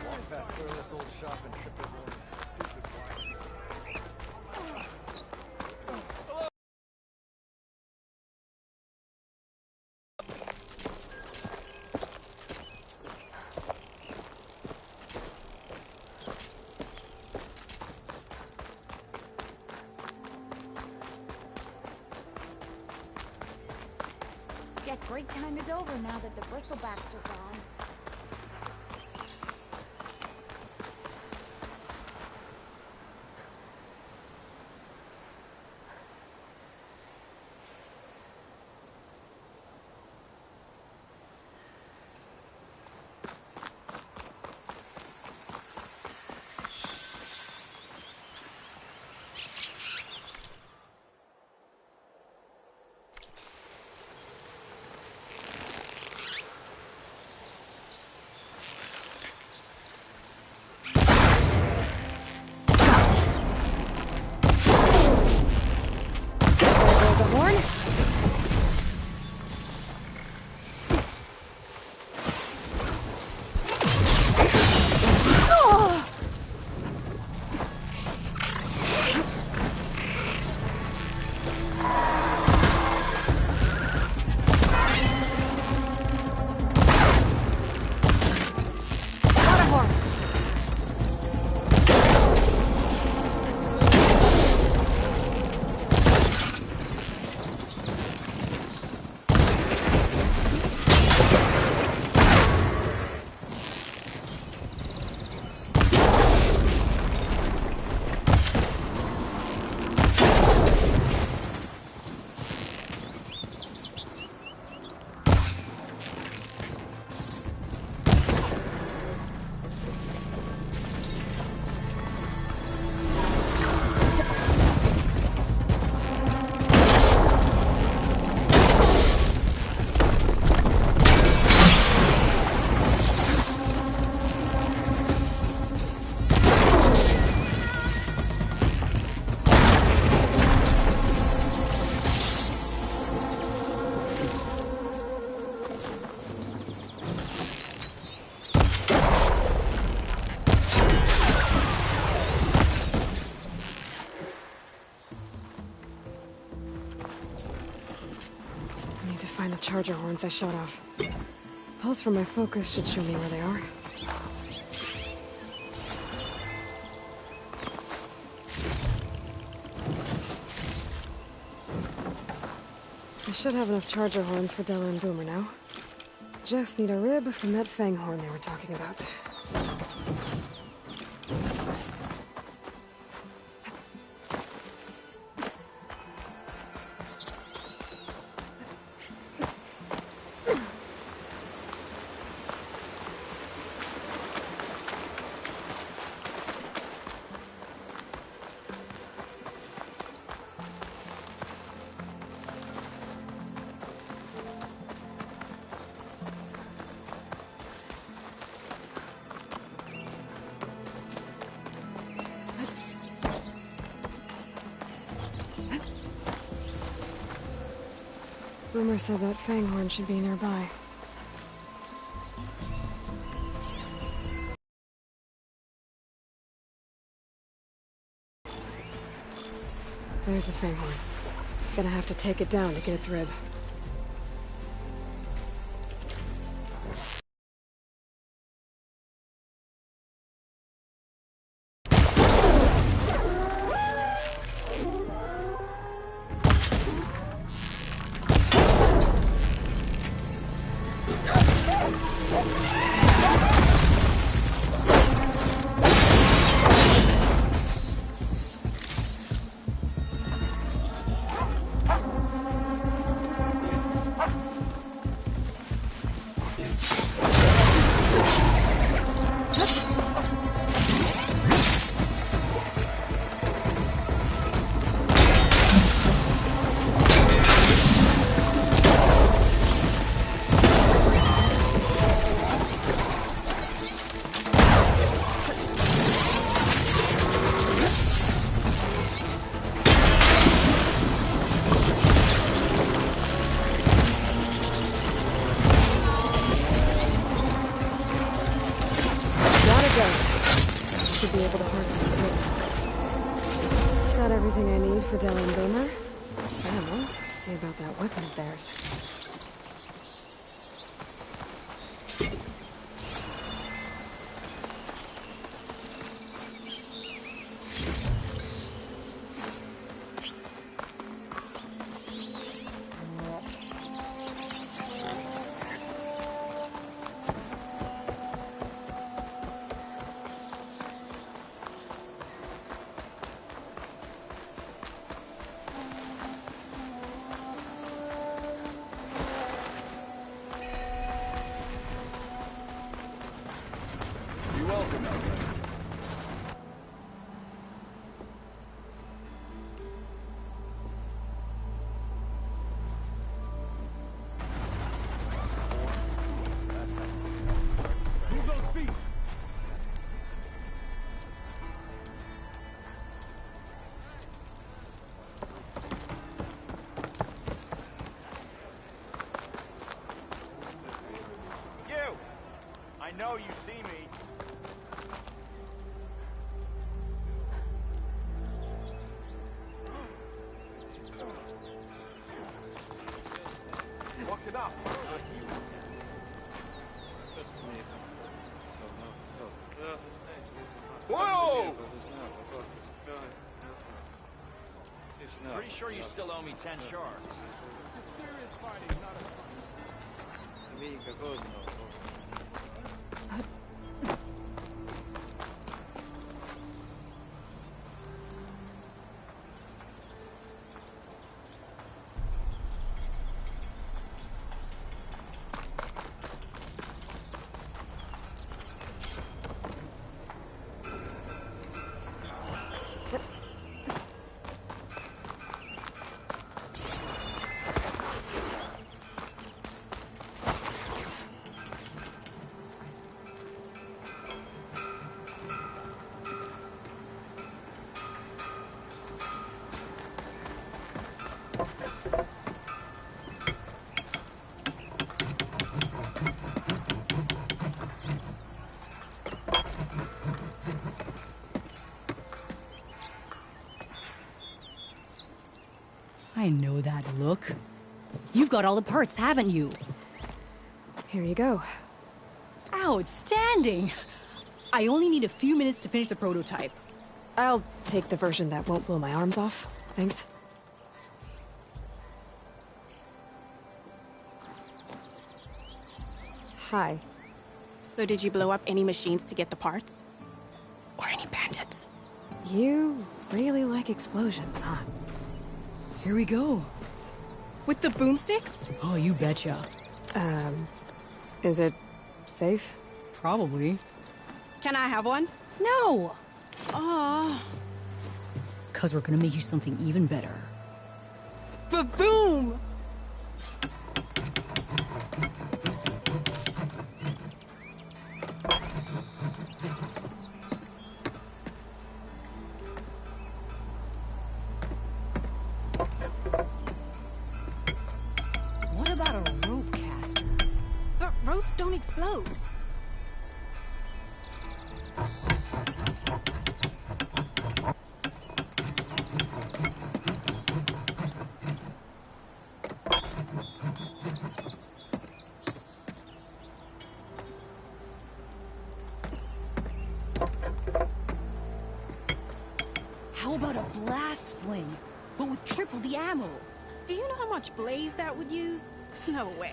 Walk past Thurless old shop and trip over one of the stupid wires. Guess break time is over now that the bristlebacks are gone. Find the charger horns I shot off. Pulse from my focus should show me where they are. I should have enough charger horns for Della and Boomer now. Just need a rib from that fang horn they were talking about. Boomer said that fang horn should be nearby. There's the fang horn. Gonna have to take it down to get its rib. goes. Should be able to harvest the totem. Got everything I need for Dell and Boomer. Damn, I'll have to see about that weapon of theirs. You're welcome, Elvin. Move those feet! You! I know you see me. Walk it up. Whoa! Pretty sure you still owe me 10 shards. I know that look. You've got all the parts, haven't you? Here you go. Outstanding! I only need a few minutes to finish the prototype. I'll take the version that won't blow my arms off. Thanks. Hi. So did you blow up any machines to get the parts? Or any bandits? You really like explosions, huh? Here we go. With the boomsticks? Oh, you betcha. Is it safe? Probably. Can I have one? No! Oh, 'Cause we're gonna make you something even better. ba-boom! What about a rope caster? But ropes don't explode. How about a blast sling, but with triple the ammo? Do you know how much blaze that would use? No way.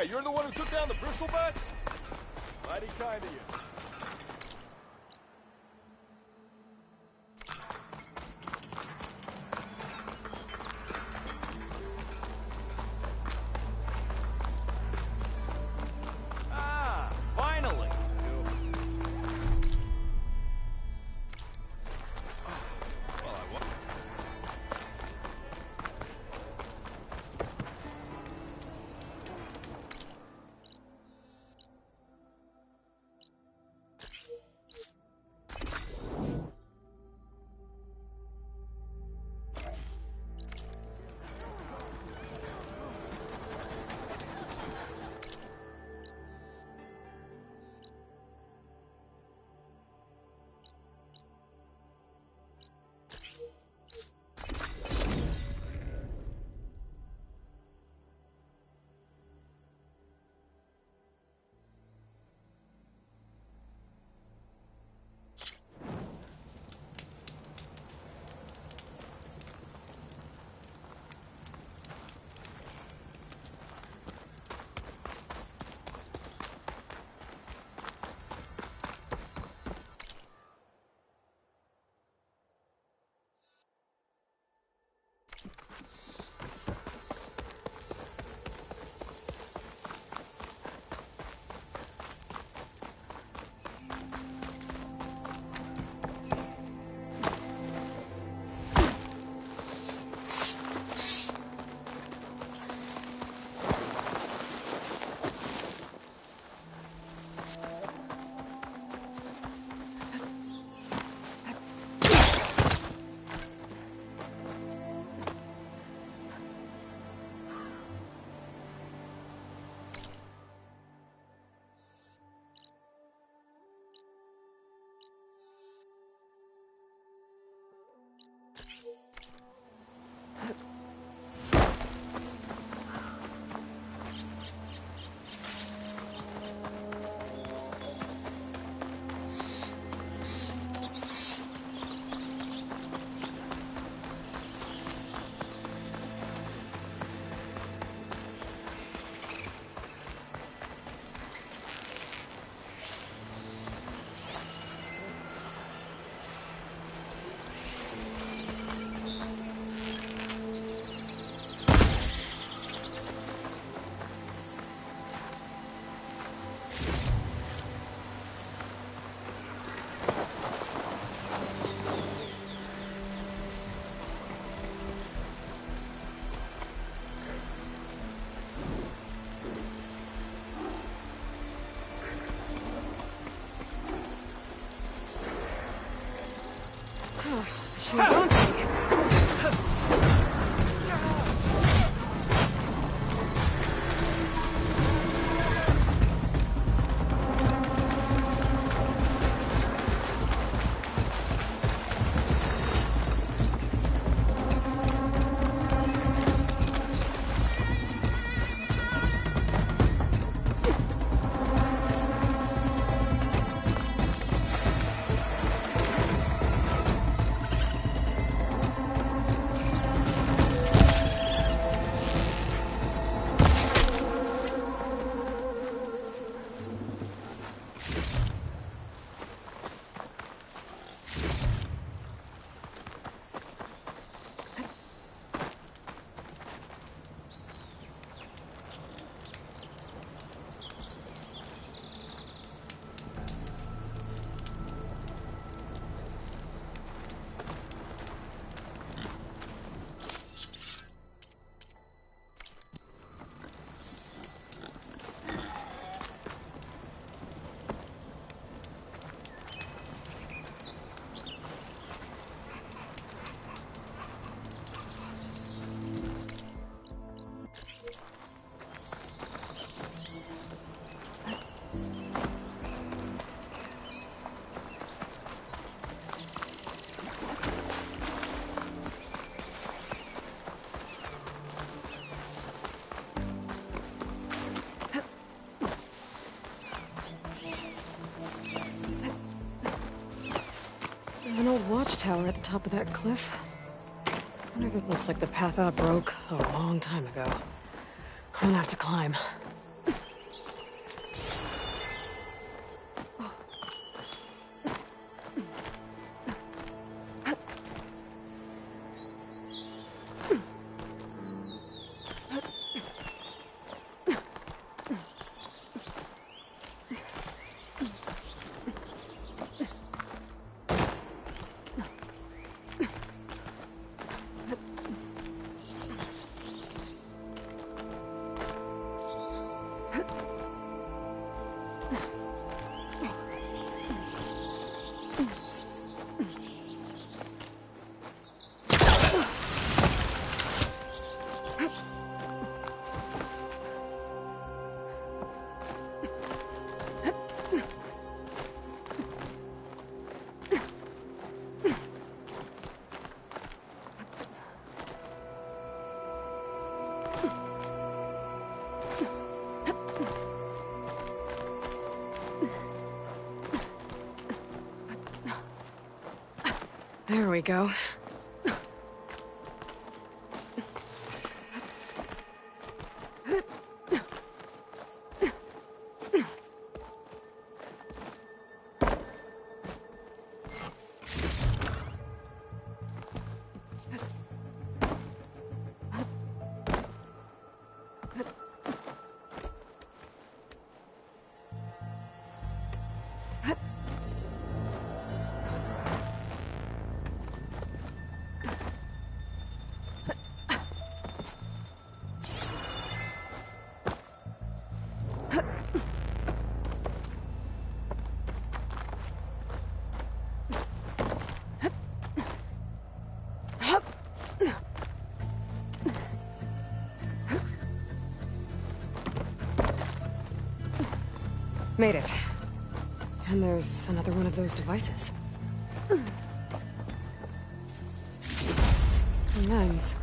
Hey, you're the one who took down the bristlebacks? Mighty kind of you. Ah, finally. Well, I was. Machine's empty. There's an old watchtower at the top of that cliff. I wonder if it looks like the path out broke a long time ago. I'm gonna have to climb. There we go. Made it. And there's another one of those devices. Nice.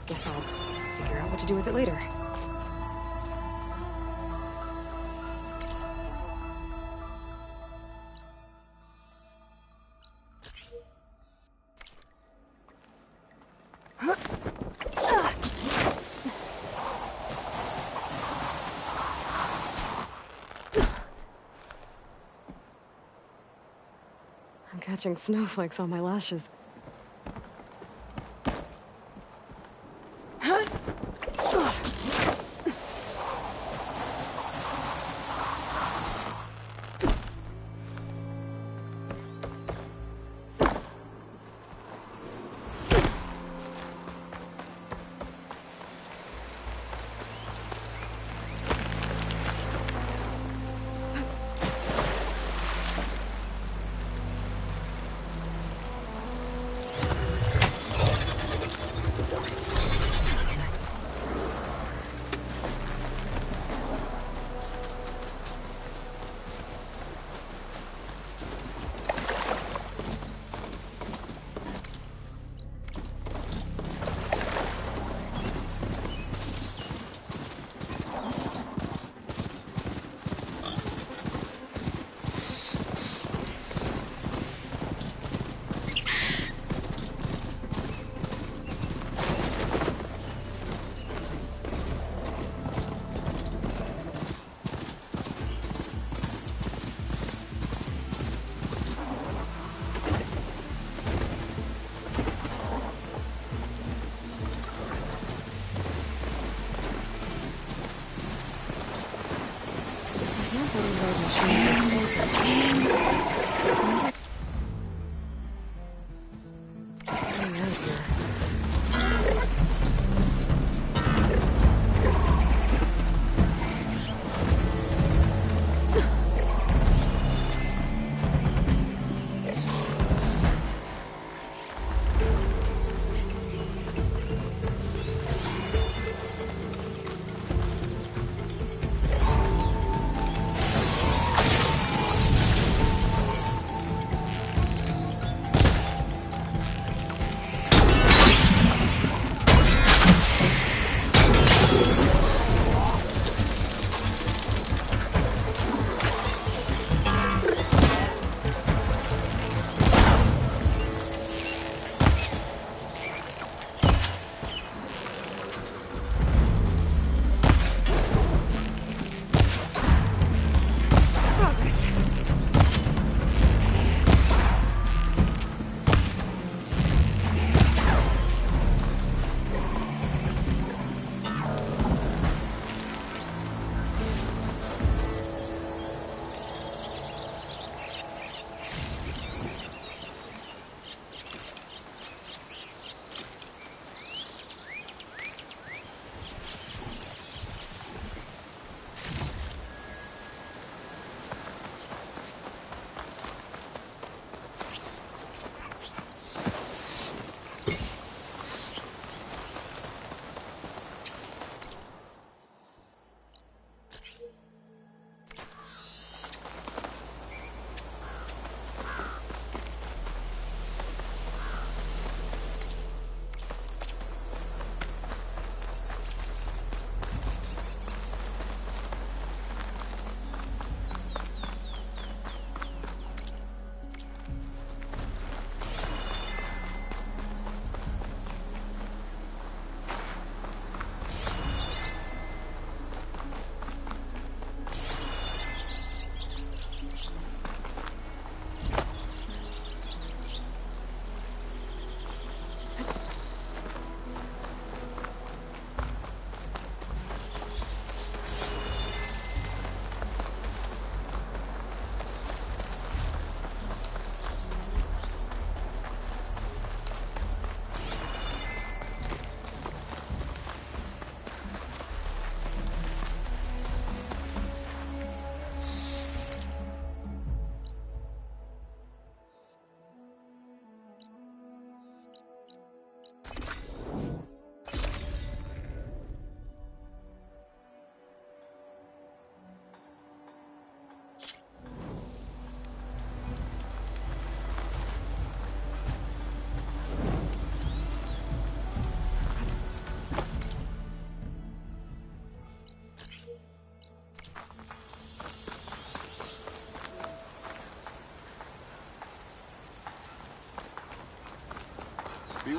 Guess I'll figure out what to do with it later. I'm catching snowflakes on my lashes.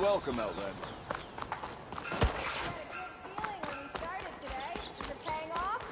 welcome, Outlander. Feeling when we started today. Is it paying off?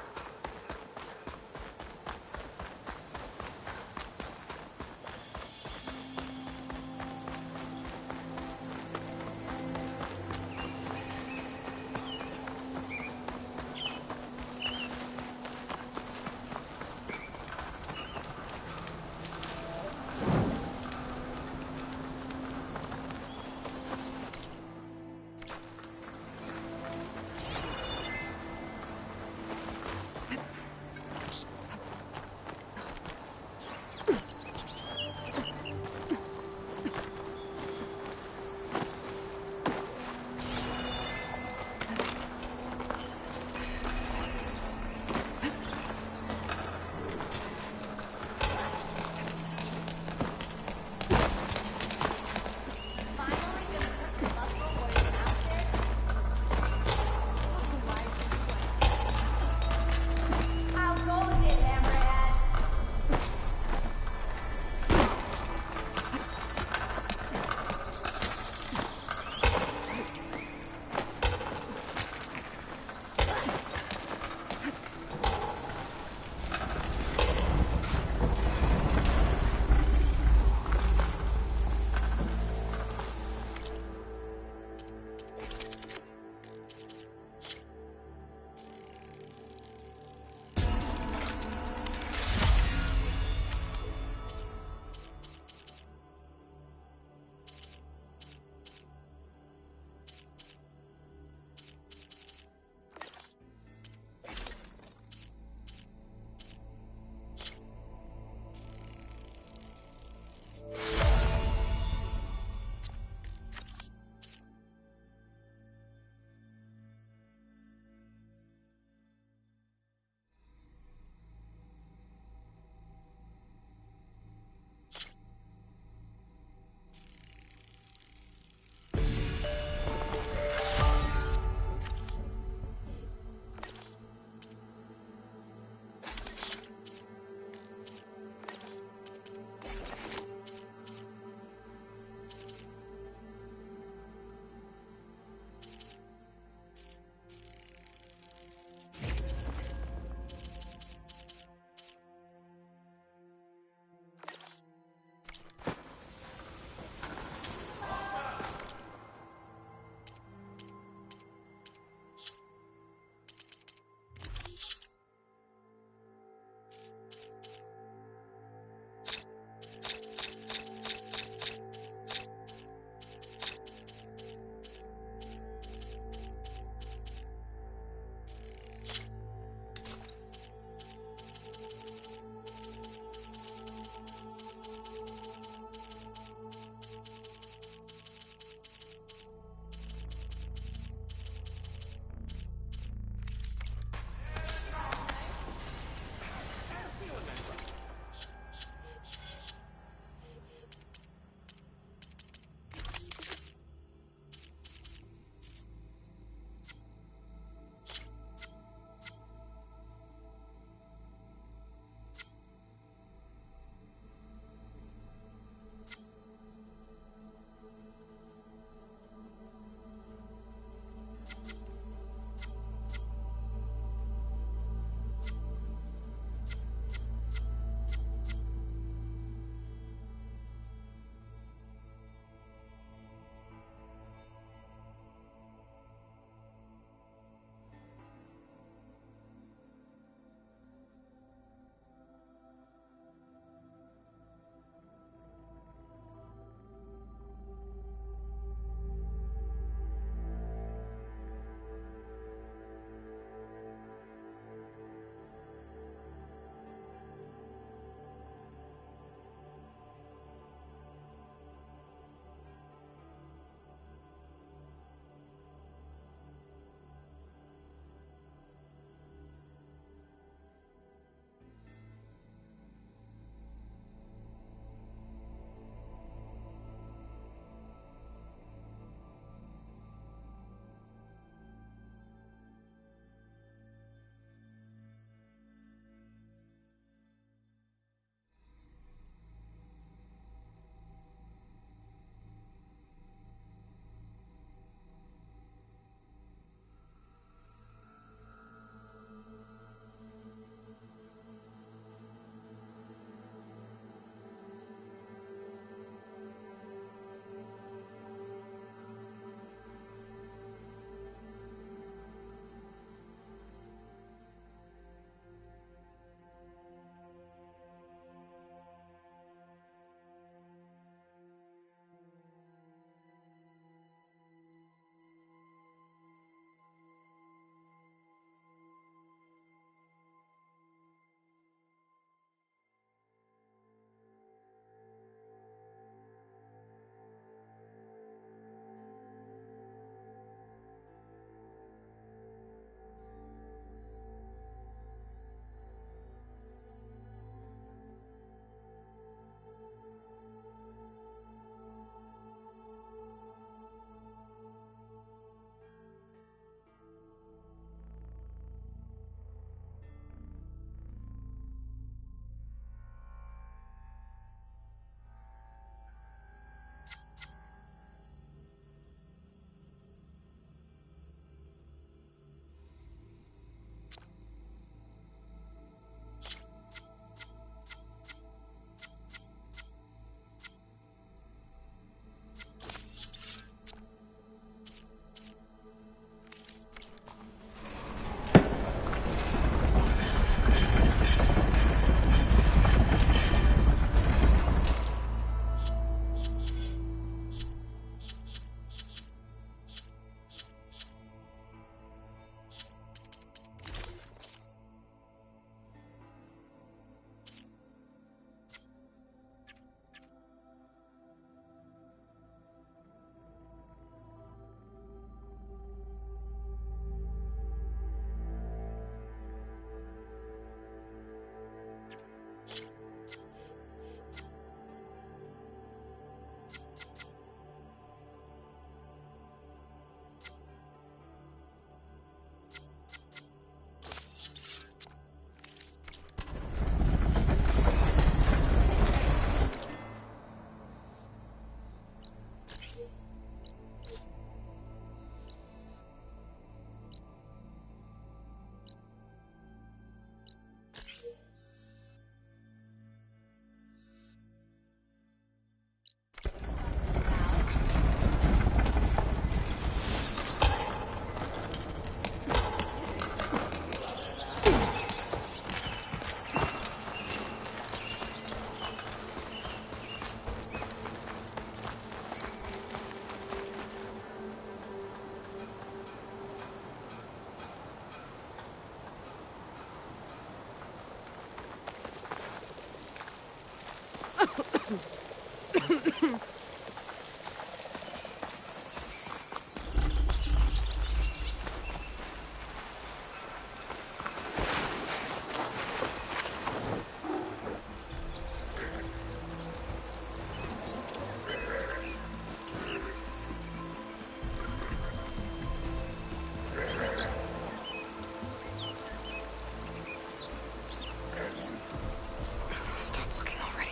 Stop looking already.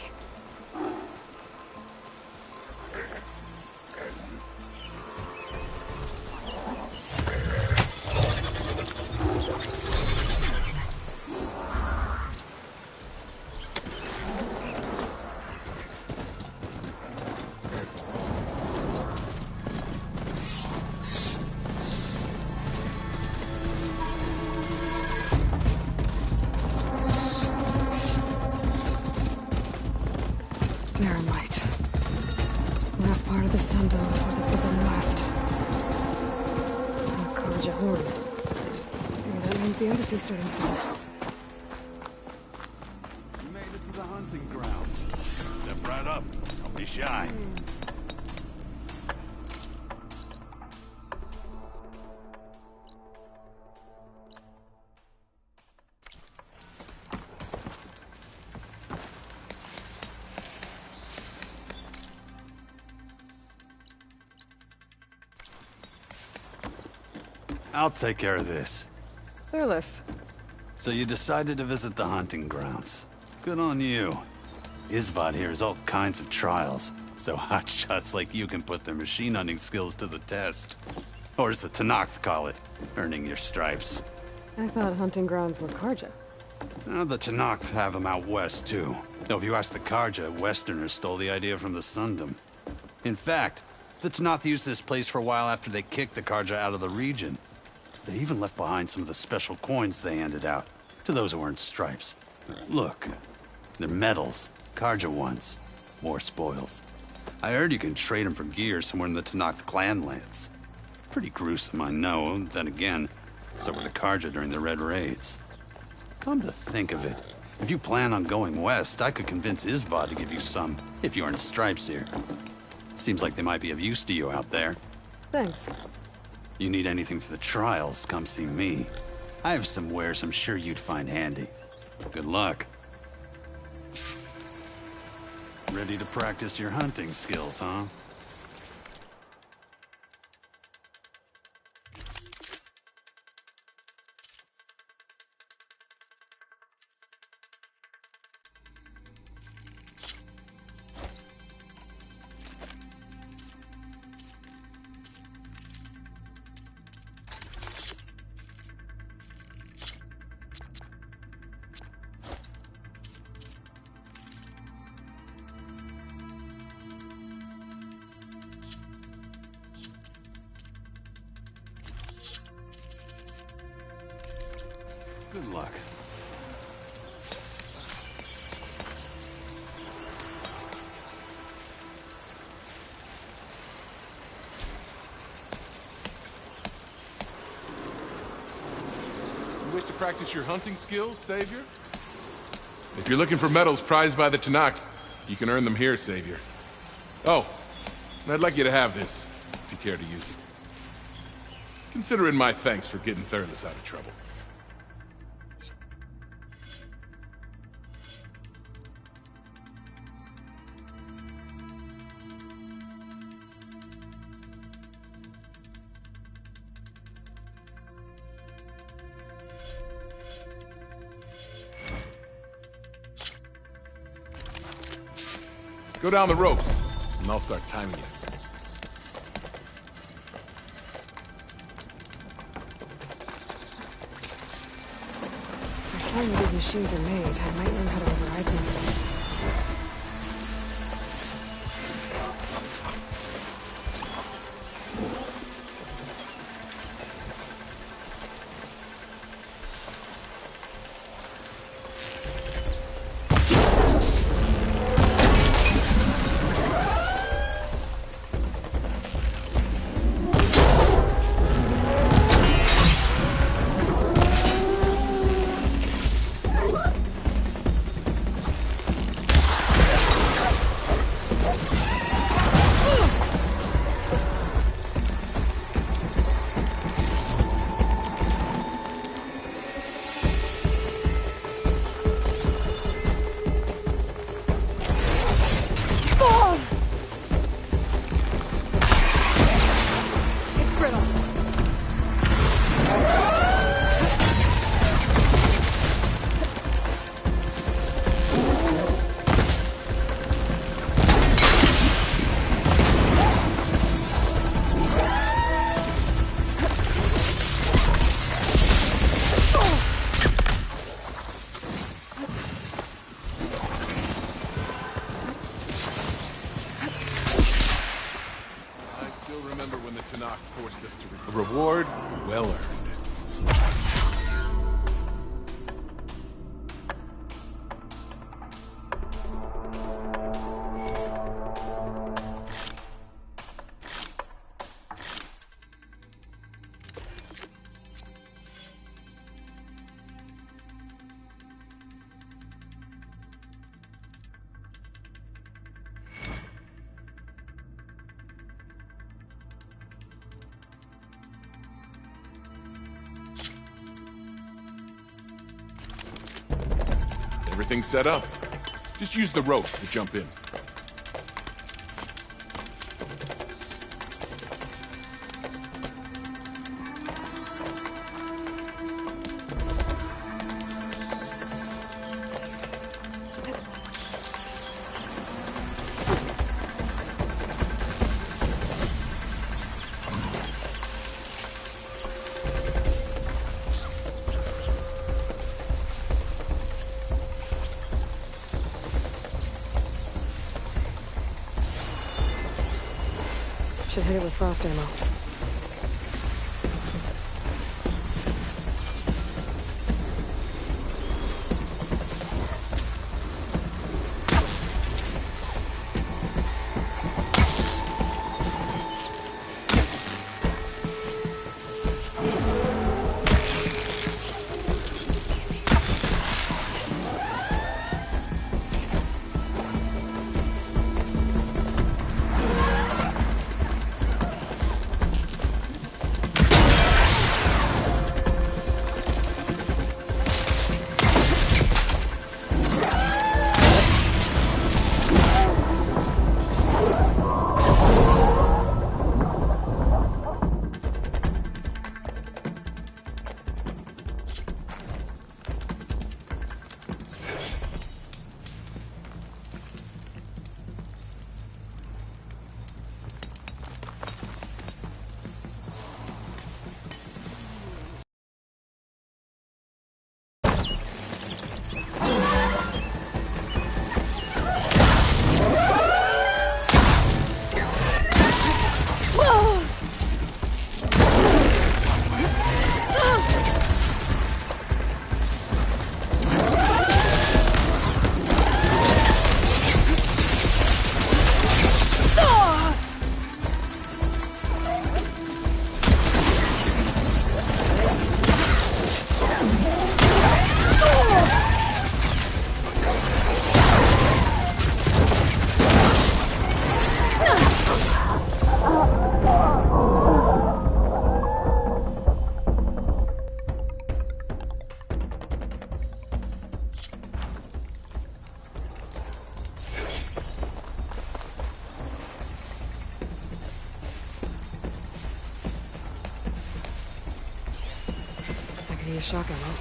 Marinite. Last part of the Sundom before the Forbidden West. Oh, Karja Horn. Maybe that means the embassy's starting soon. You made it to the hunting ground. Step right up. Don't be shy. I'll take care of this. Fearless. So you decided to visit the hunting grounds. Good on you. Isvad here has all kinds of trials, so hotshots like you can put their machine hunting skills to the test. Or as the Tenakth call it, earning your stripes. I thought hunting grounds were Karja. Now, the Tenakth have them out west, too. Though if you ask the Karja, Westerners stole the idea from the Sundom. In fact, the Tenakth used this place for a while after they kicked the Karja out of the region. They even left behind some of the special coins they handed out, to those who earned stripes. Look, they're medals, Karja ones. More spoils. I heard you can trade them for gear somewhere in the Tenakth clan lands. Pretty gruesome, I know, then again, so were the Karja during the Red Raids. Come to think of it, if you plan on going west, I could convince Isvad to give you some, if you earn stripes here. Seems like they might be of use to you out there. Thanks. You need anything for the trials, come see me. I have some wares I'm sure you'd find handy. Good luck. Ready to practice your hunting skills, huh? Good luck. You wish to practice your hunting skills, Savior? If you're looking for medals prized by the Tenakth, you can earn them here, Savior. Oh, and I'd like you to have this, if you care to use it. Consider it my thanks for getting Thurles out of trouble. Go down the ropes, and I'll start timing you. If I find where these machines are made, I might learn how to override them. forced us to... A reward well earned. Everything's set up. Just use the rope to jump in. Should hit it with frost ammo. Use shock ammo.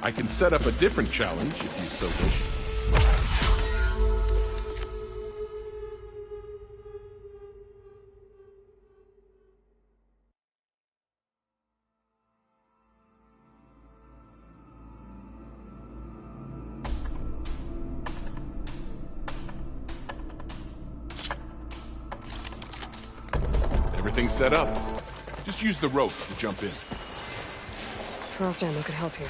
I can set up a different challenge if you so wish. Everything's set up. Just use the rope to jump in. Frost ammo could help here.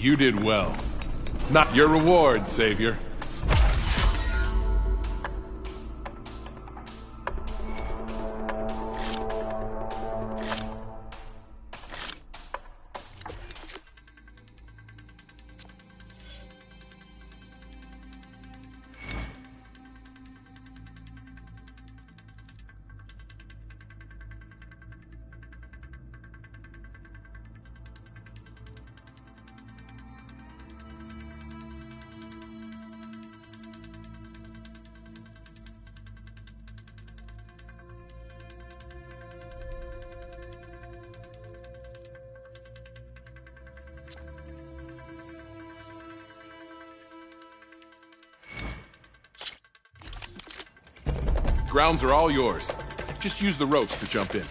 You did well. Not your reward, Savior. Grounds are all yours. Just use the ropes to jump in.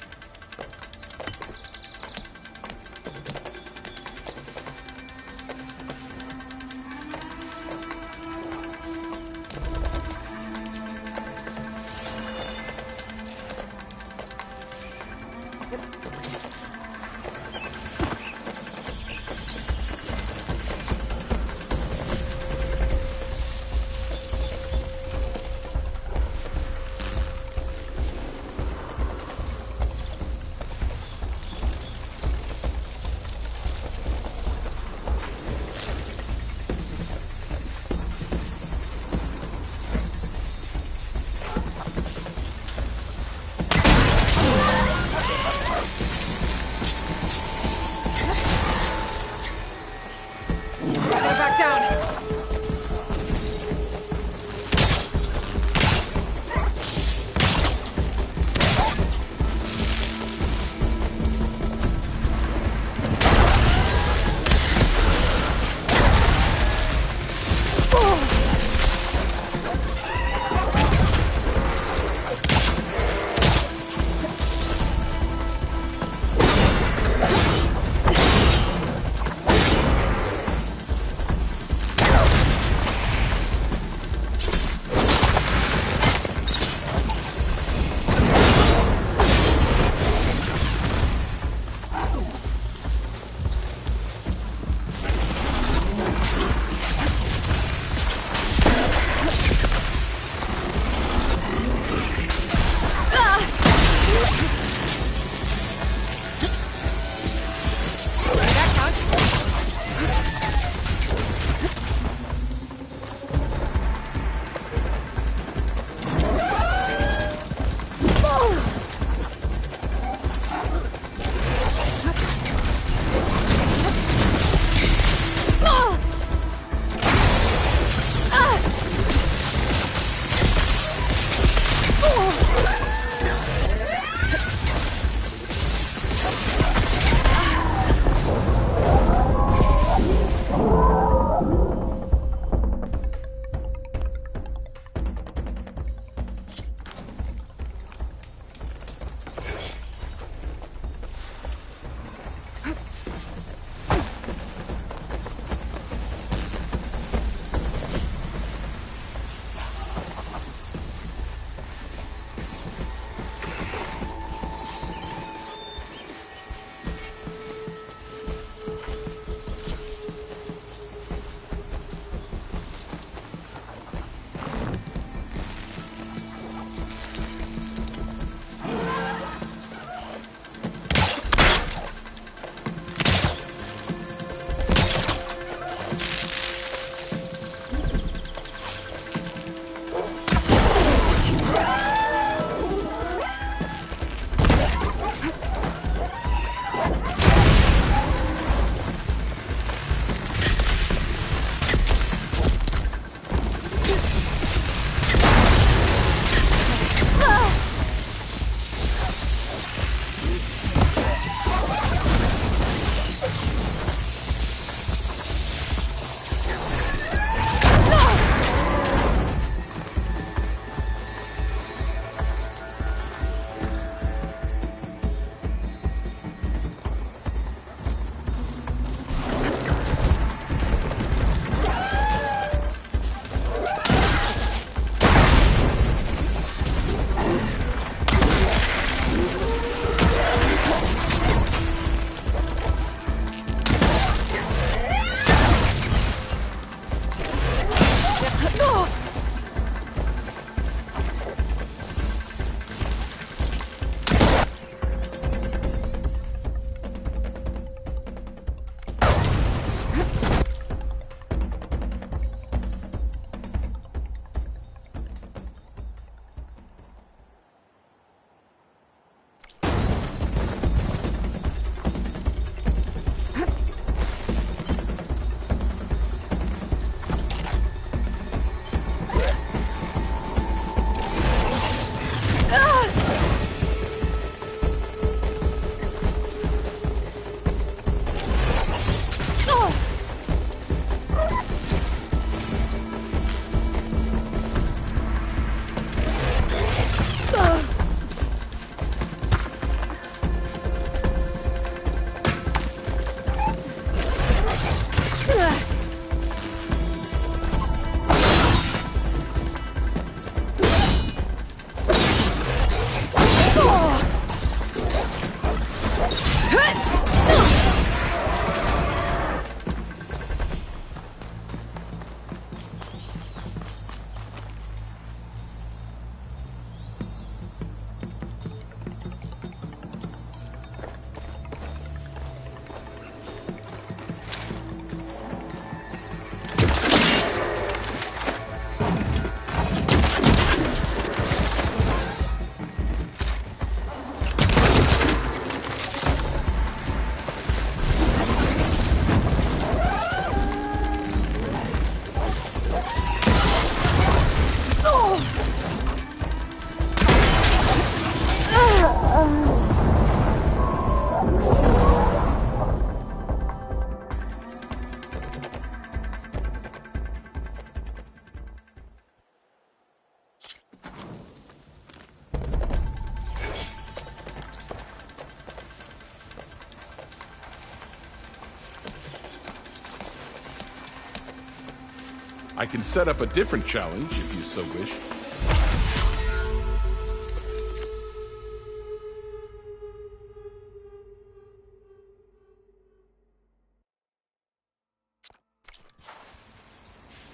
I can set up a different challenge if you so wish.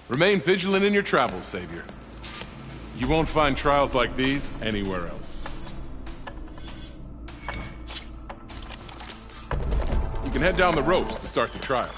Remain vigilant in your travels, Savior. You won't find trials like these anywhere else. You can head down the ropes to start the trial.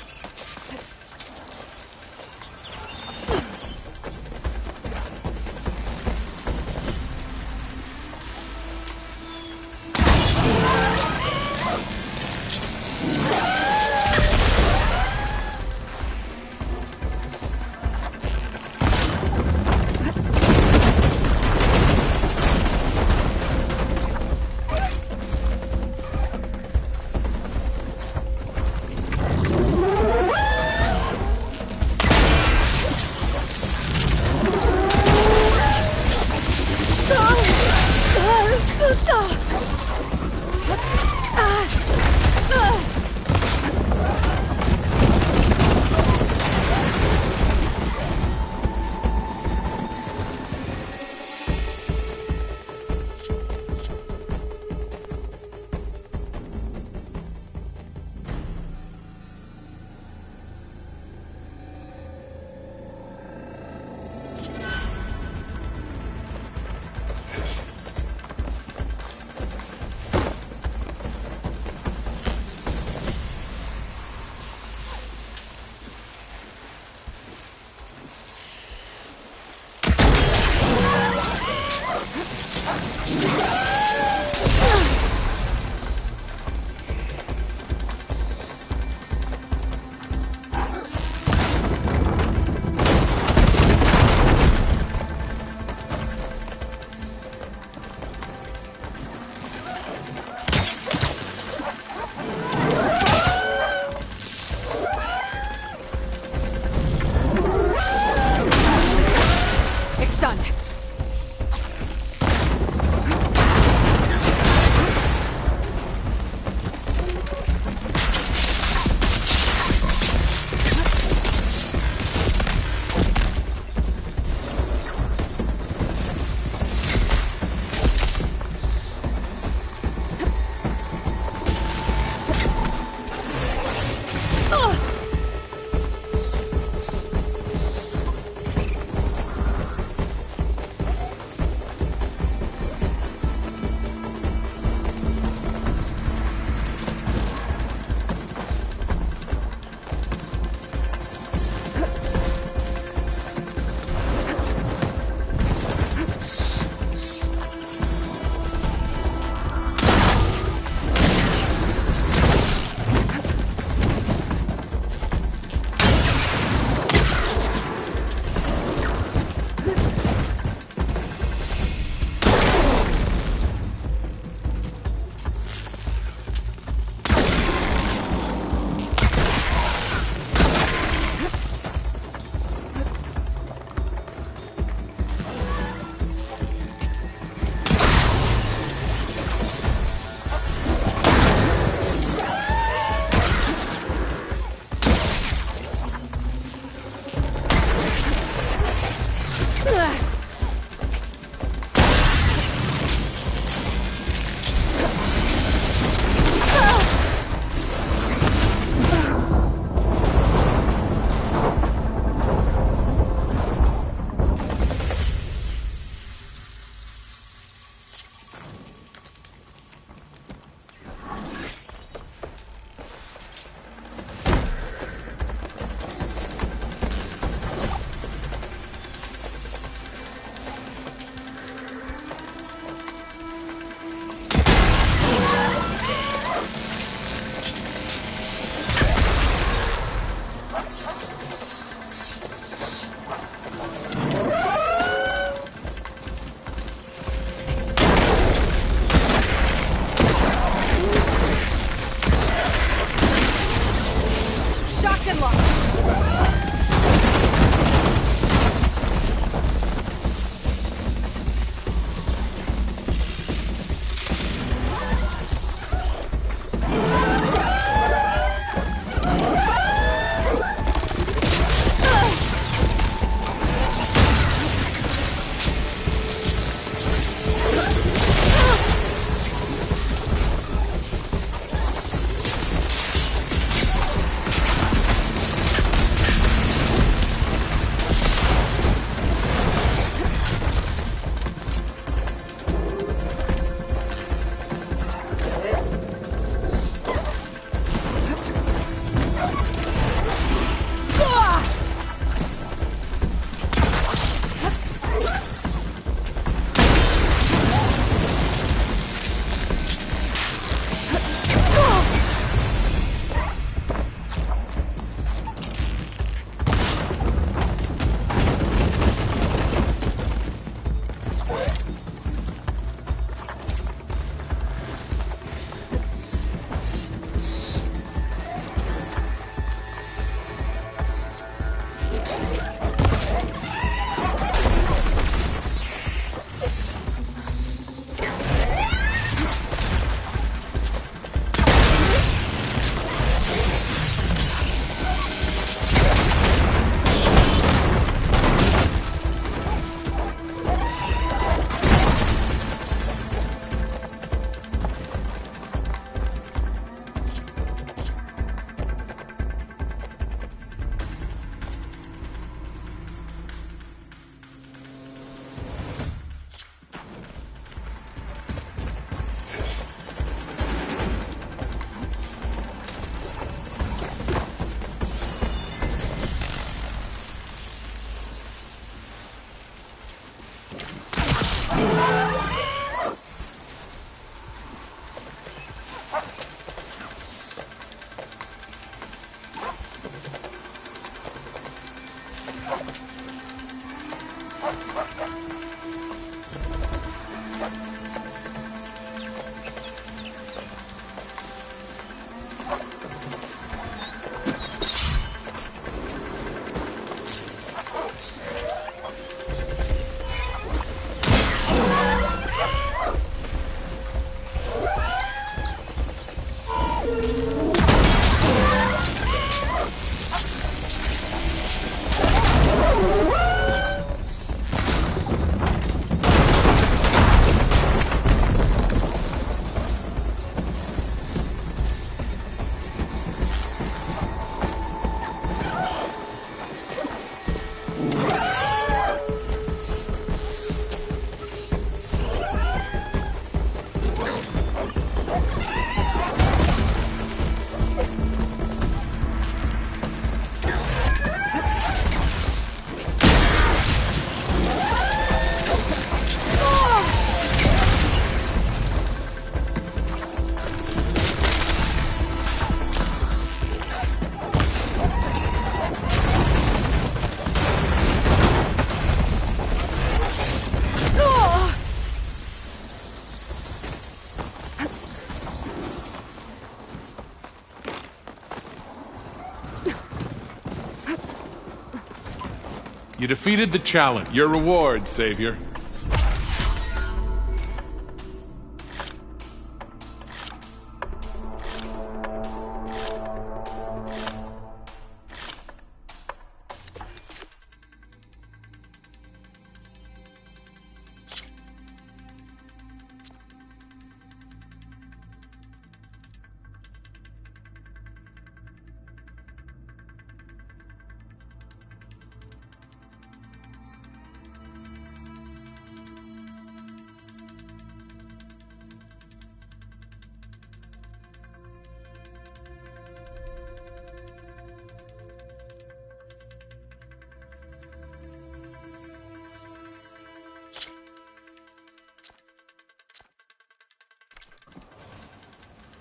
You defeated the challenge. Your reward, Savior.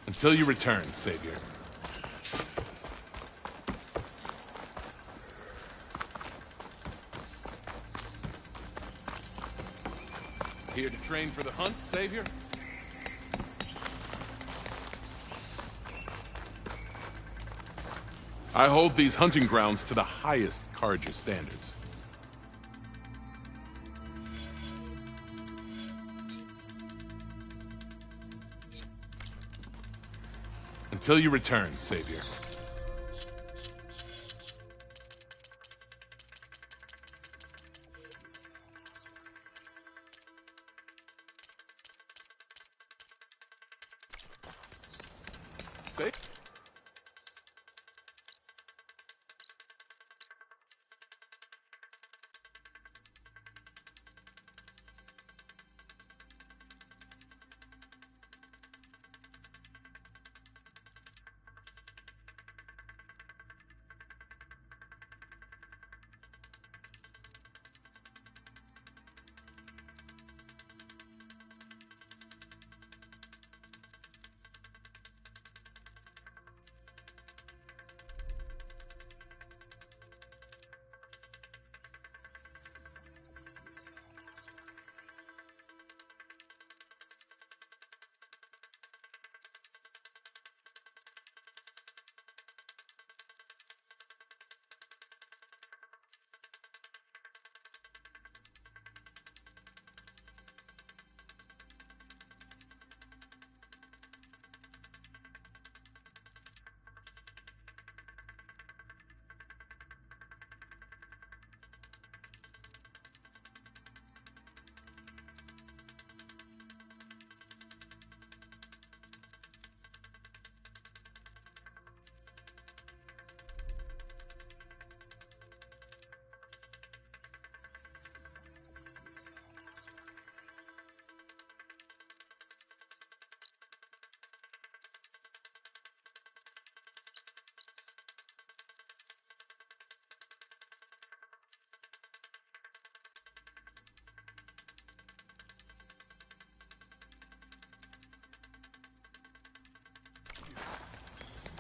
Until you return, Savior. Here to train for the hunt, Savior? I hold these hunting grounds to the highest Carja standards. Until you return, Savior. Safe?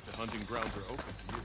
The hunting grounds are open to you.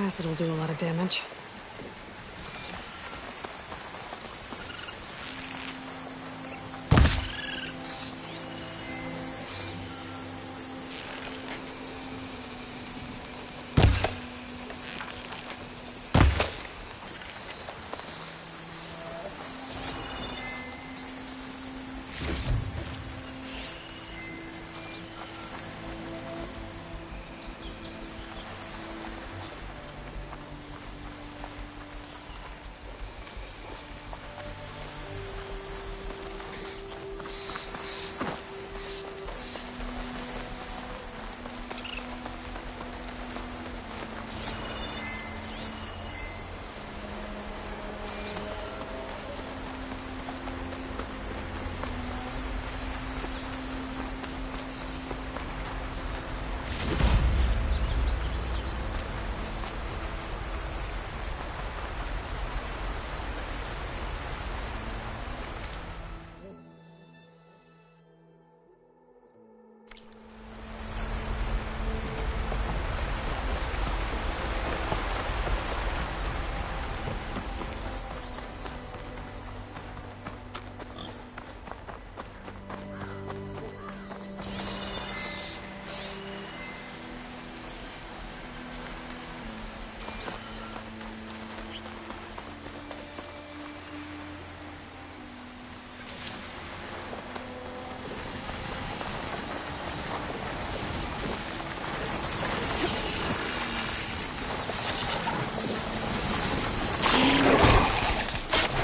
Acid will do a lot of damage.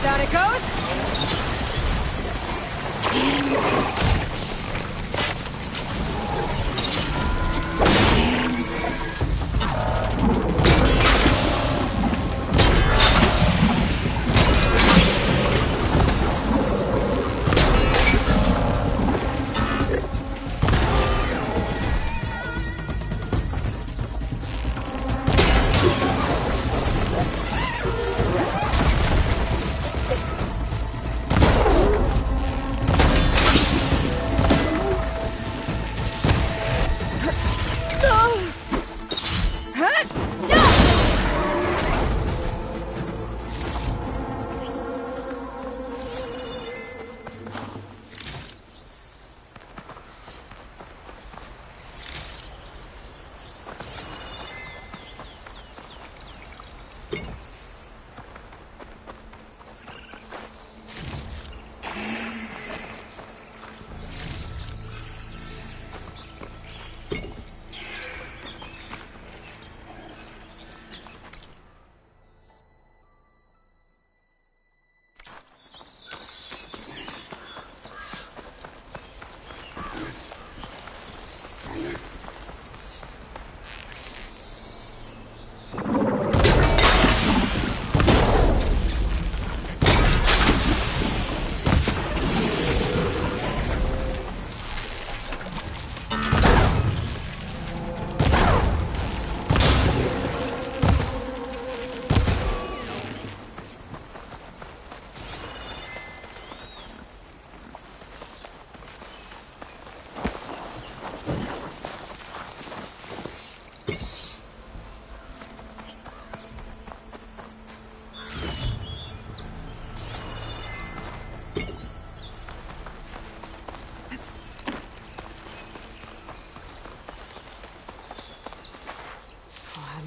Down it goes! I'll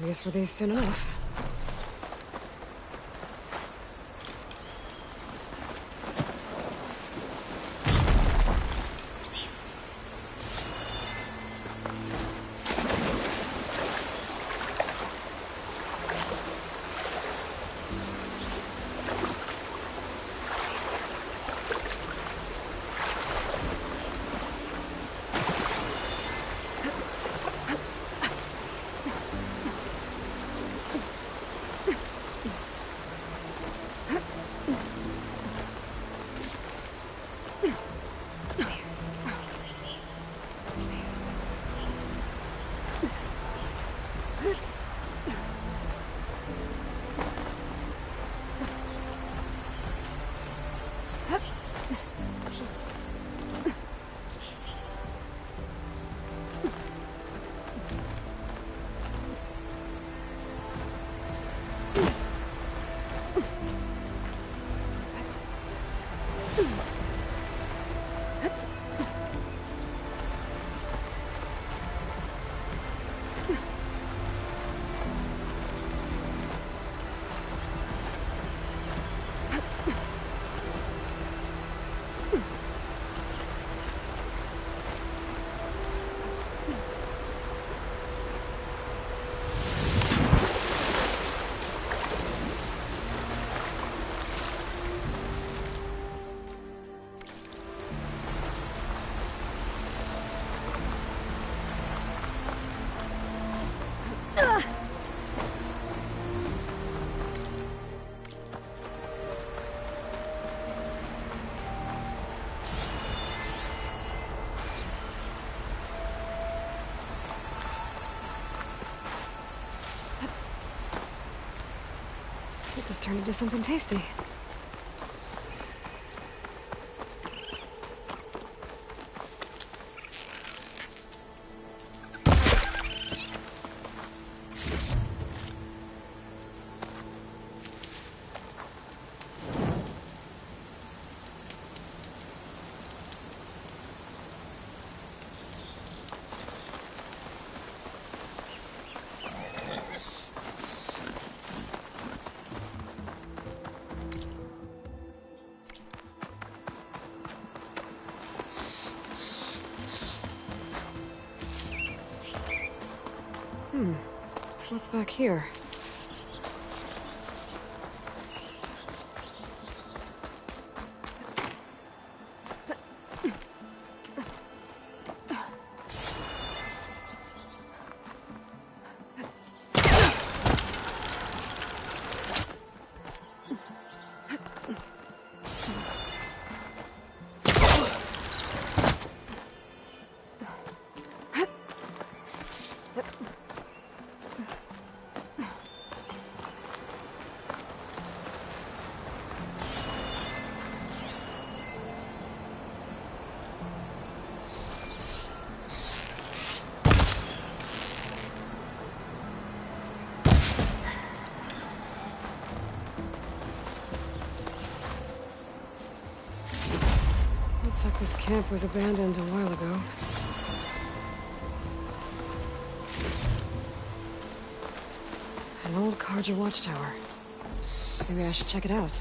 have use for these soon enough. Get this turned into something tasty. What's back here? camp was abandoned a while ago. An old Carja watchtower. Maybe I should check it out.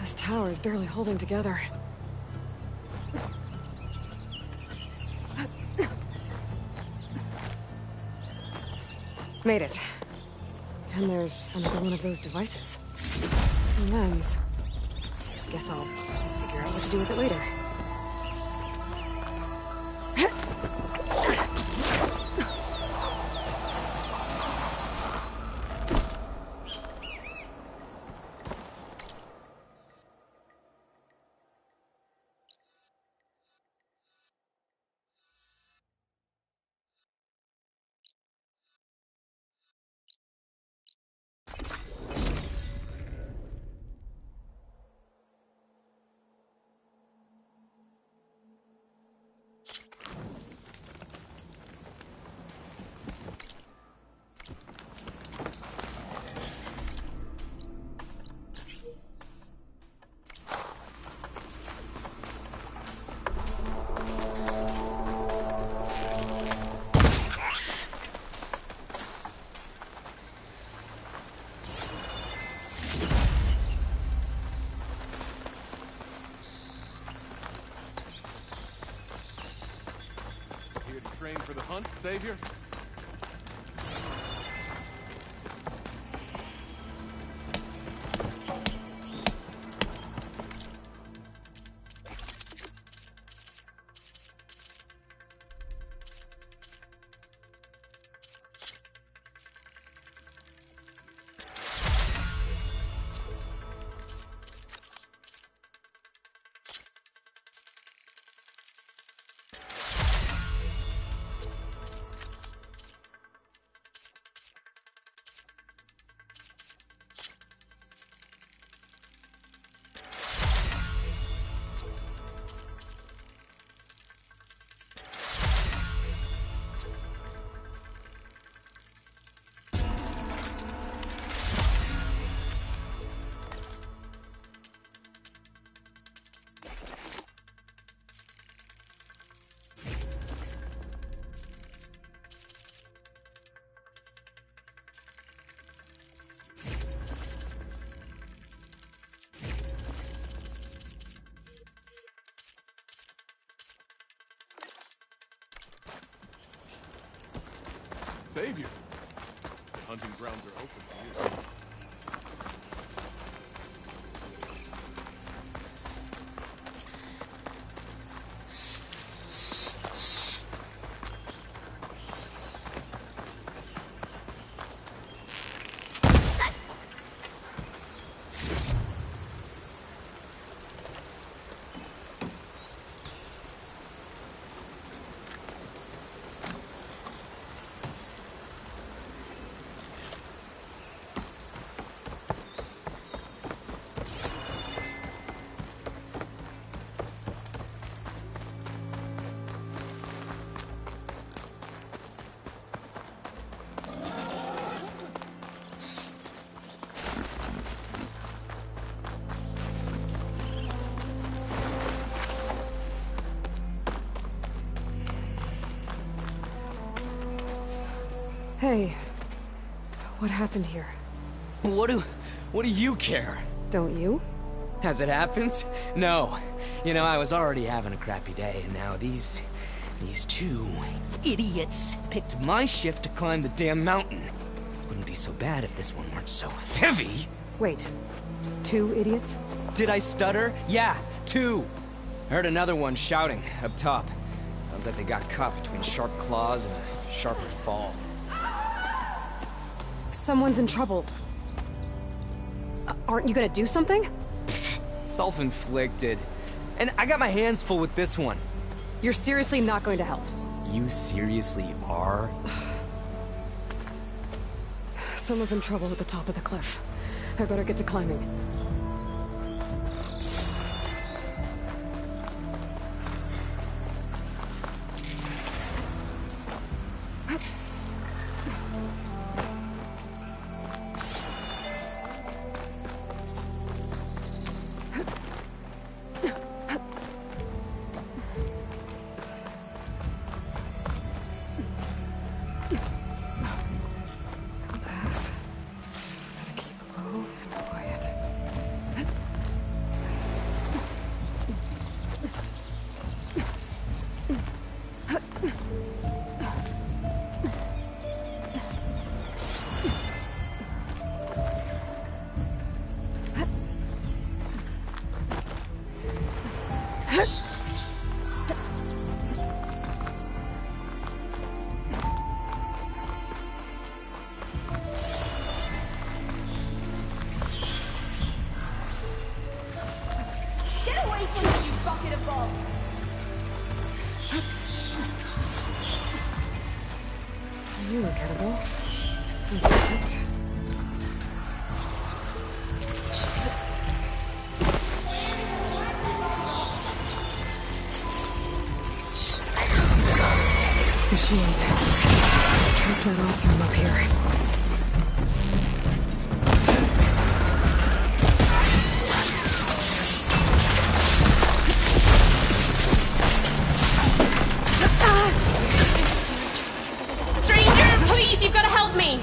This tower is barely holding together. Made it. And there's another one of those devices. A lens. Guess I'll figure out what to do with it later. Train for the hunt, Savior? Savior! The hunting grounds are open for you. Hey, what happened here? What do you care? Don't you? As it happens? No. You know, I was already having a crappy day, and now these two idiots picked my shift to climb the damn mountain. Wouldn't be so bad if this one weren't so heavy. Wait, 2 idiots? Did I stutter? Yeah, 2. Heard another one shouting up top. Sounds like they got caught between sharp claws and a sharper fall. Someone's in trouble. Aren't you gonna do something? Self-inflicted. And I got my hands full with this one. You're seriously not going to help? You seriously are? Someone's in trouble at the top of the cliff. I better get to climbing. You look edible. That's perfect. Machines. Trapped that awesome up here. You've got to help me!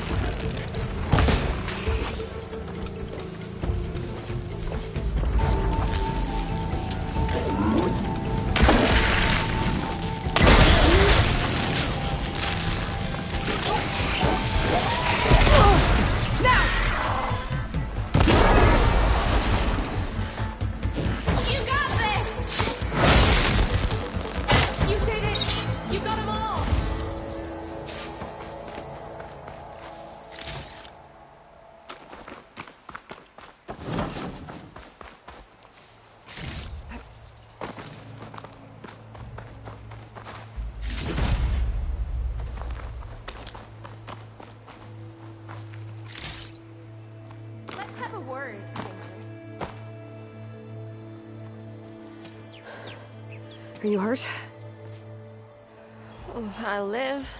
Are you hurt? I live.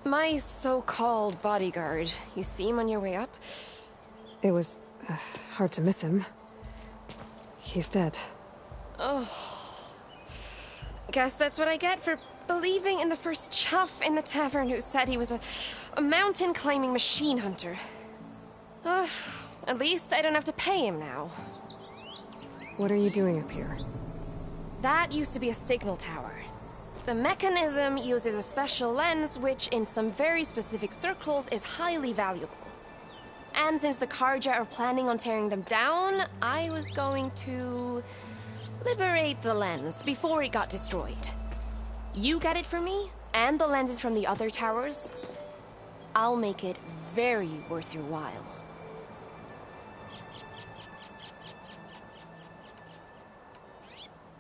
My so-called bodyguard. You see him on your way up? It was hard to miss him. He's dead. Oh. Guess that's what I get for believing in the first chuff in the tavern who said he was a mountain-climbing machine hunter. At least I don't have to pay him now. What are you doing up here? That used to be a signal tower. The mechanism uses a special lens which, in some very specific circles, is highly valuable. And since the Carja are planning on tearing them down, I was going to liberate the lens before it got destroyed. You get it for me, and the lenses from the other towers. I'll make it very worth your while.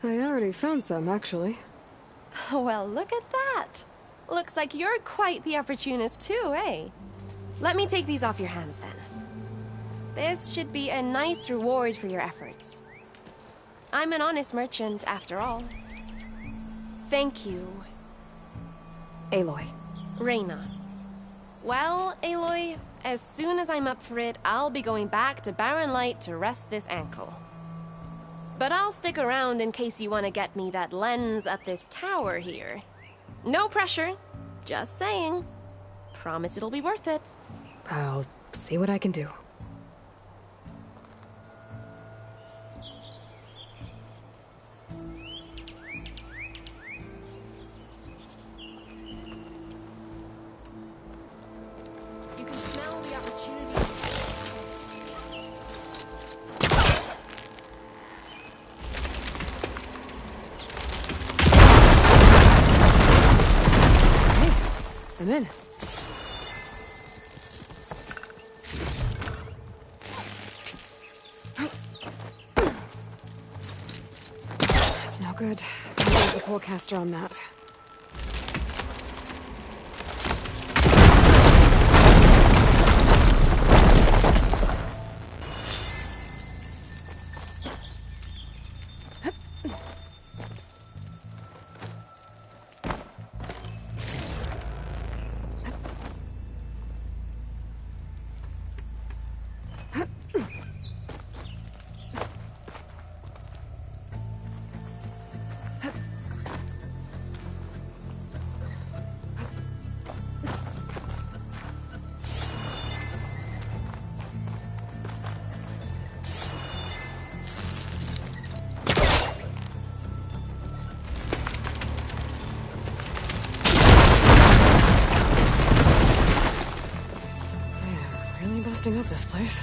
I already found some, actually. Well, look at that. Looks like you're quite the opportunist too, eh? Let me take these off your hands then. This should be a nice reward for your efforts. I'm an honest merchant, after all. Thank you. Aloy. Reyna. Well, Aloy, as soon as I'm up for it, I'll be going back to Barren Light to rest this ankle. But I'll stick around in case you want to get me that lens up this tower here. No pressure. Just saying. promise it'll be worth it. I'll see what I can do. You can smell the opportunity. I'm in. That's no good. There's the polecaster on that. Really busting up this place.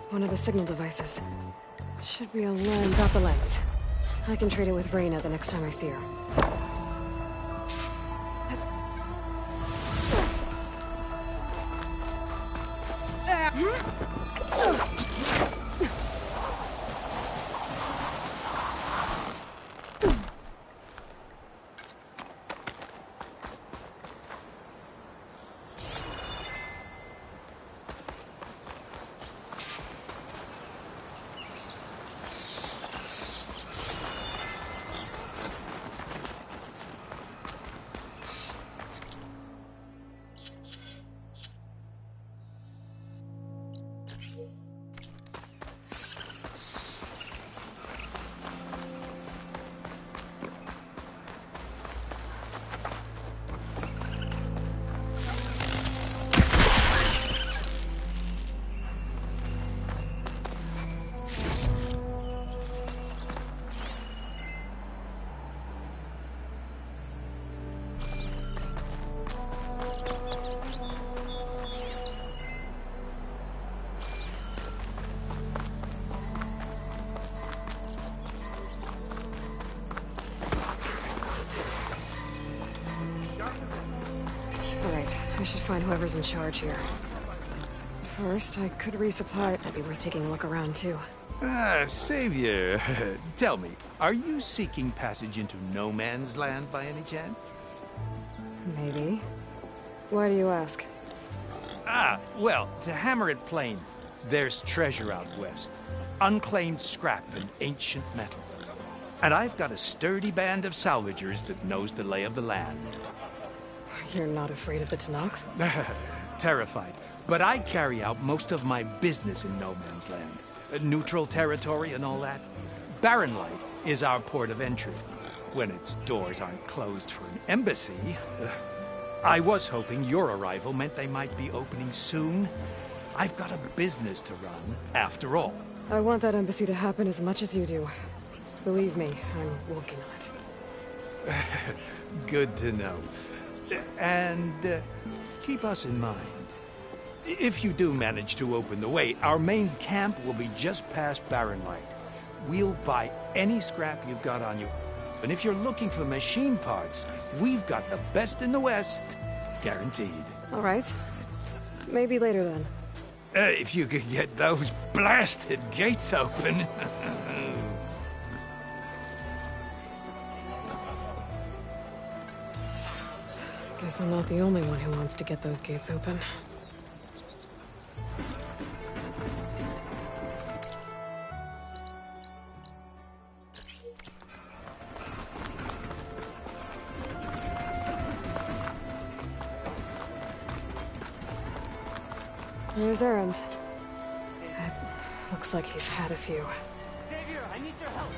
One of the signal devices. Should be a lens. Got the lens. I can trade it with Reyna the next time I see her. I should find whoever's in charge here. First, I could resupply. Might be worth taking a look around, too. Savior, tell me, are you seeking passage into no man's land by any chance? Maybe. Why do you ask? Well, to hammer it plain, there's treasure out west. Unclaimed scrap and ancient metal. And I've got a sturdy band of salvagers that knows the lay of the land. You're not afraid of the Tenakth? Terrified. But I carry out most of my business in no man's land. Neutral territory and all that. Barren Light is our port of entry. When its doors aren't closed for an embassy. I was hoping your arrival meant they might be opening soon. I've got a business to run, after all. I want that embassy to happen as much as you do. Believe me, I'm working on it. Good to know. And keep us in mind. If you do manage to open the way, our main camp will be just past Barren Light. We'll buy any scrap you've got on you. And if you're looking for machine parts, we've got the best in the West. Guaranteed. All right. Maybe later then. If you could get those blasted gates open. Guess I'm not the only one who wants to get those gates open. Where's Erend? Looks like he's had a few. Xavier, I need your help.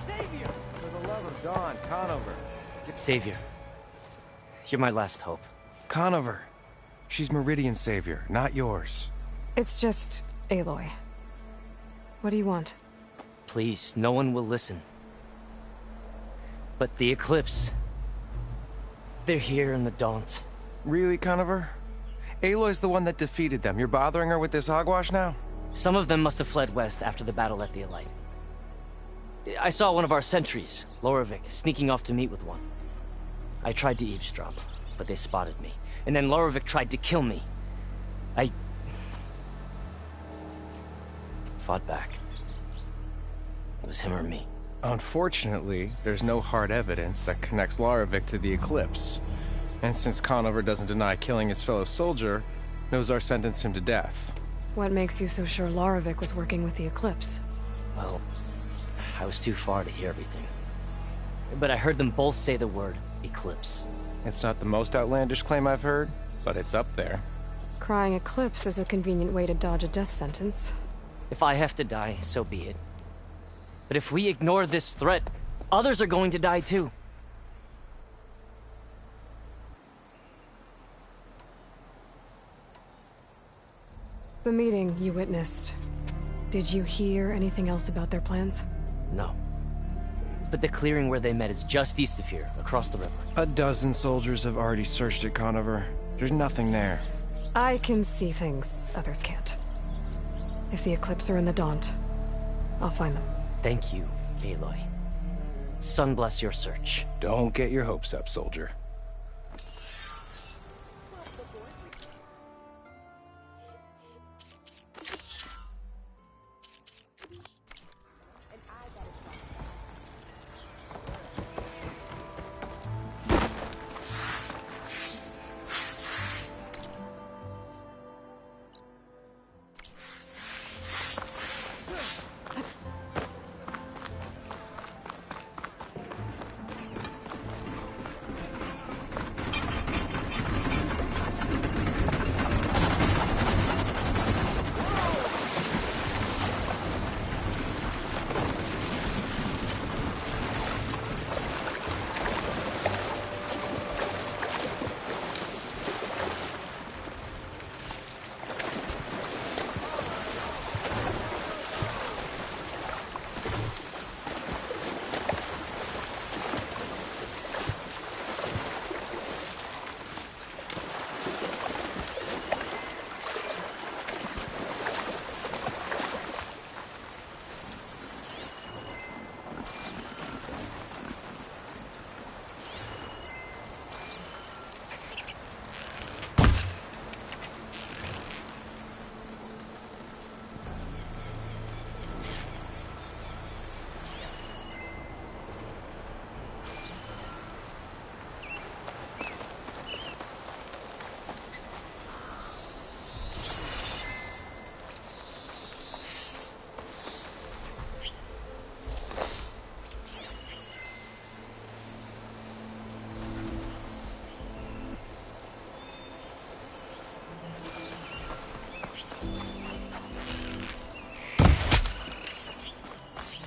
Xavier! For the love of Dawn, Conover. Savior, you're my last hope. Conover. She's Meridian's savior, not yours. It's just Aloy. What do you want? Please, no one will listen. But the Eclipse... they're here in the Daunt. Really, Conover? Aloy's the one that defeated them. You're bothering her with this hogwash now? Some of them must have fled west after the battle at the Elite. I saw one of our sentries, Lorovic, sneaking off to meet with one. I tried to eavesdrop, but they spotted me. And then Lorovic tried to kill me. I... fought back. It was him or me. Unfortunately, there's no hard evidence that connects Lorovic to the Eclipse. And since Conover doesn't deny killing his fellow soldier, Nozar sentenced him to death. What makes you so sure Lorovic was working with the Eclipse? Well, I was too far to hear everything. But I heard them both say the word Eclipse. It's not the most outlandish claim I've heard, but it's up there. Crying Eclipse is a convenient way to dodge a death sentence. If I have to die, so be it. But if we ignore this threat, others are going to die too. The meeting you witnessed. Did you hear anything else about their plans? No. But the clearing where they met is just east of here, across the river. A dozen soldiers have already searched it, Conover. There's nothing there. I can see things others can't. If the Eclipse are in the Daunt, I'll find them. Thank you, Aloy. Sun bless your search. Don't get your hopes up, soldier.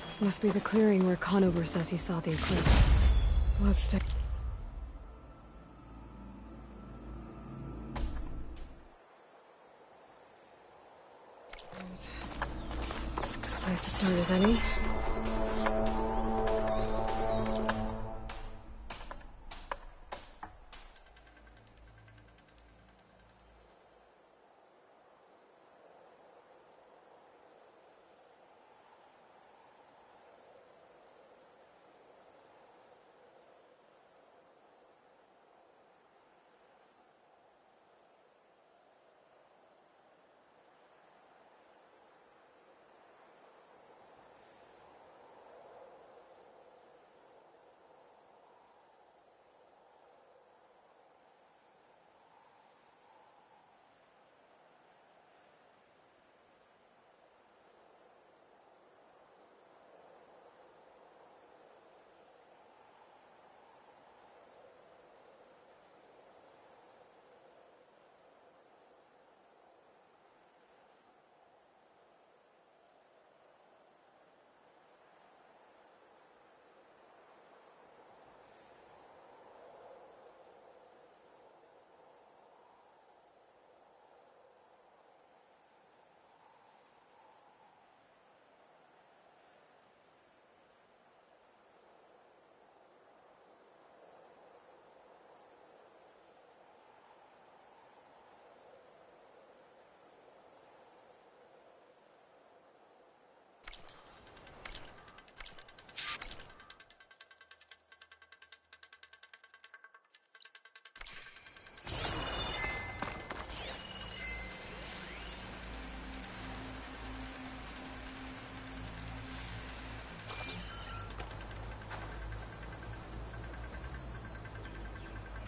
This must be the clearing where Conover says he saw the Eclipse. Let's stay. as any.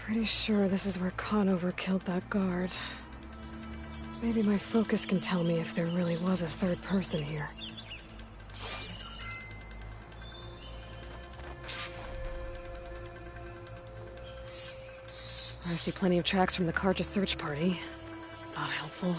Pretty sure this is where Conover killed that guard. Maybe my focus can tell me if there really was a third person here. I see plenty of tracks from the Carja search party. Not helpful.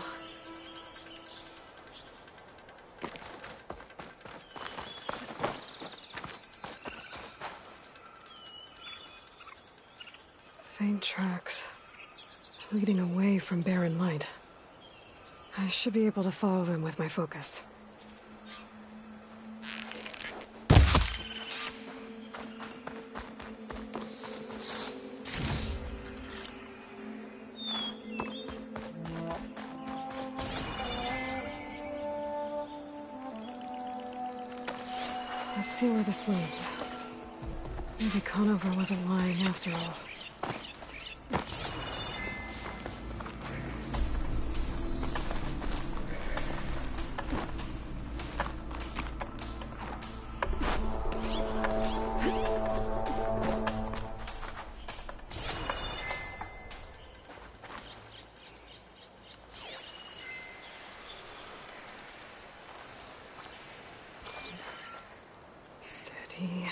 Faint tracks, leading away from Barren Light. I should be able to follow them with my focus. Let's see where this leads. Maybe Conover wasn't lying after all. Steady.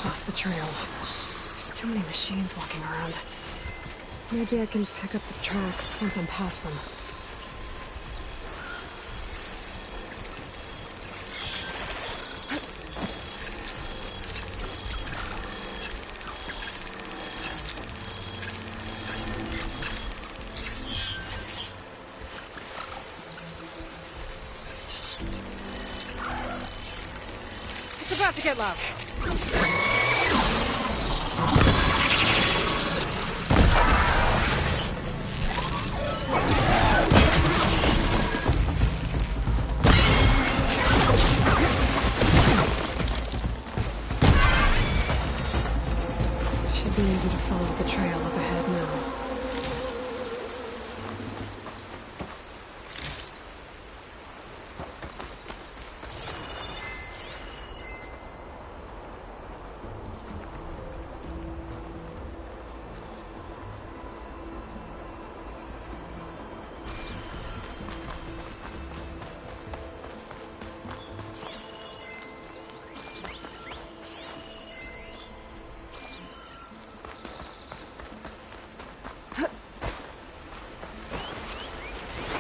Lost the trail. There's too many machines walking around. Maybe I can pick up the tracks once I'm past them. It's about to get loud. Should be easy to follow the trail up ahead now.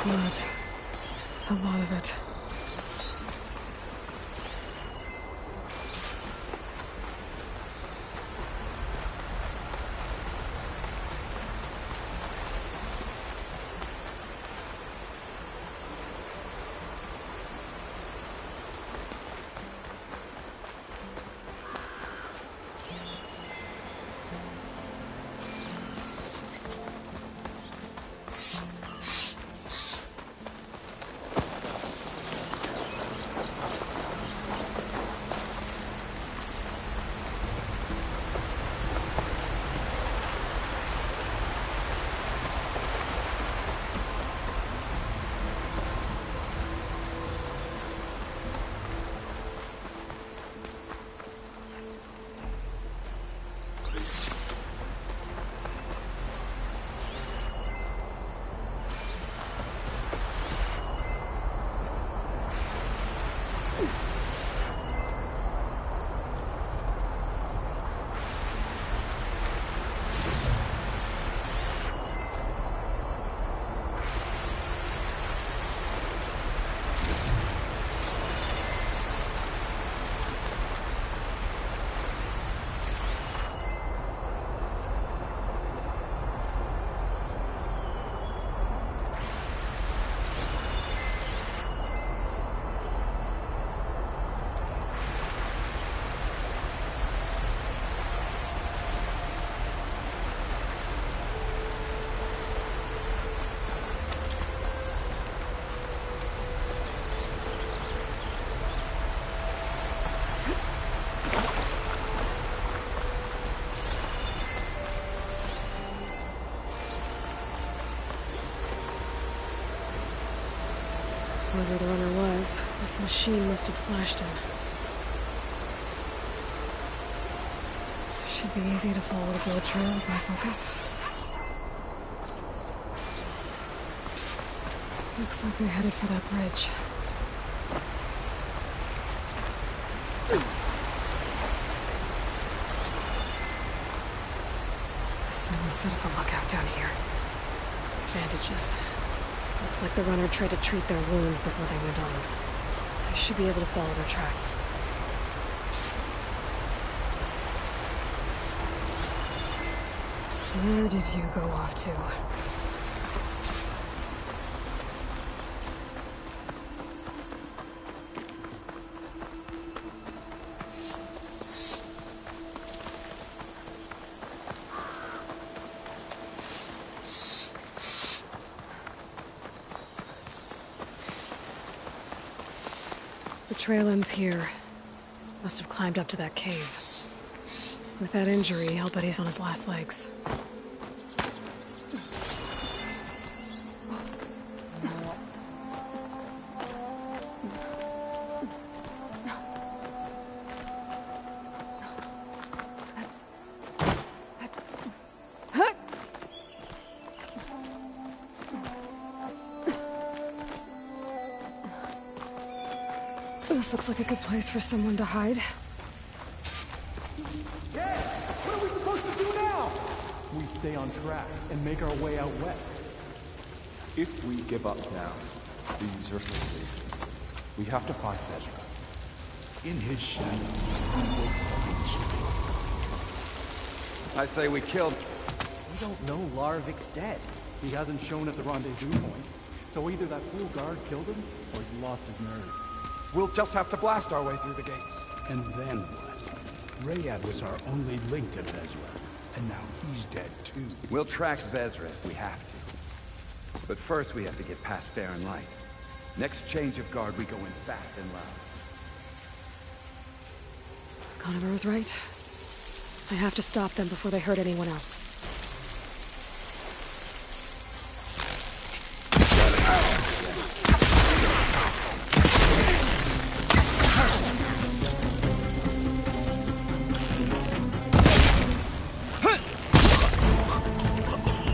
Blood. A lot of it. Whoever the runner was, this machine must have slashed him. Should be easy to follow the blood trail with my focus. Looks like they're headed for that bridge. Someone set up a lookout down here. Bandages. Looks like the runner tried to treat their wounds before they went on. I should be able to follow their tracks. Where did you go off to? The trail ends here. Must have climbed up to that cave. With that injury, I'll bet he's on his last legs. This looks like a good place for someone to hide. Yeah! What are we supposed to do now? We stay on track and make our way out west. If we give up now, the Zerkle we have to find Ezra. In his shadow, we will find. I say we killed... We don't know Larvik's dead. He hasn't shown at the rendezvous point. So either that fool guard killed him, or he lost his nerve. We'll just have to blast our way through the gates. And then what? Rayad was our only link to Vezra, and now he's dead too. We'll track Vezra if we have to. But first we have to get past Barren Light. Next change of guard, we go in fast and loud. Conover was right. I have to stop them before they hurt anyone else.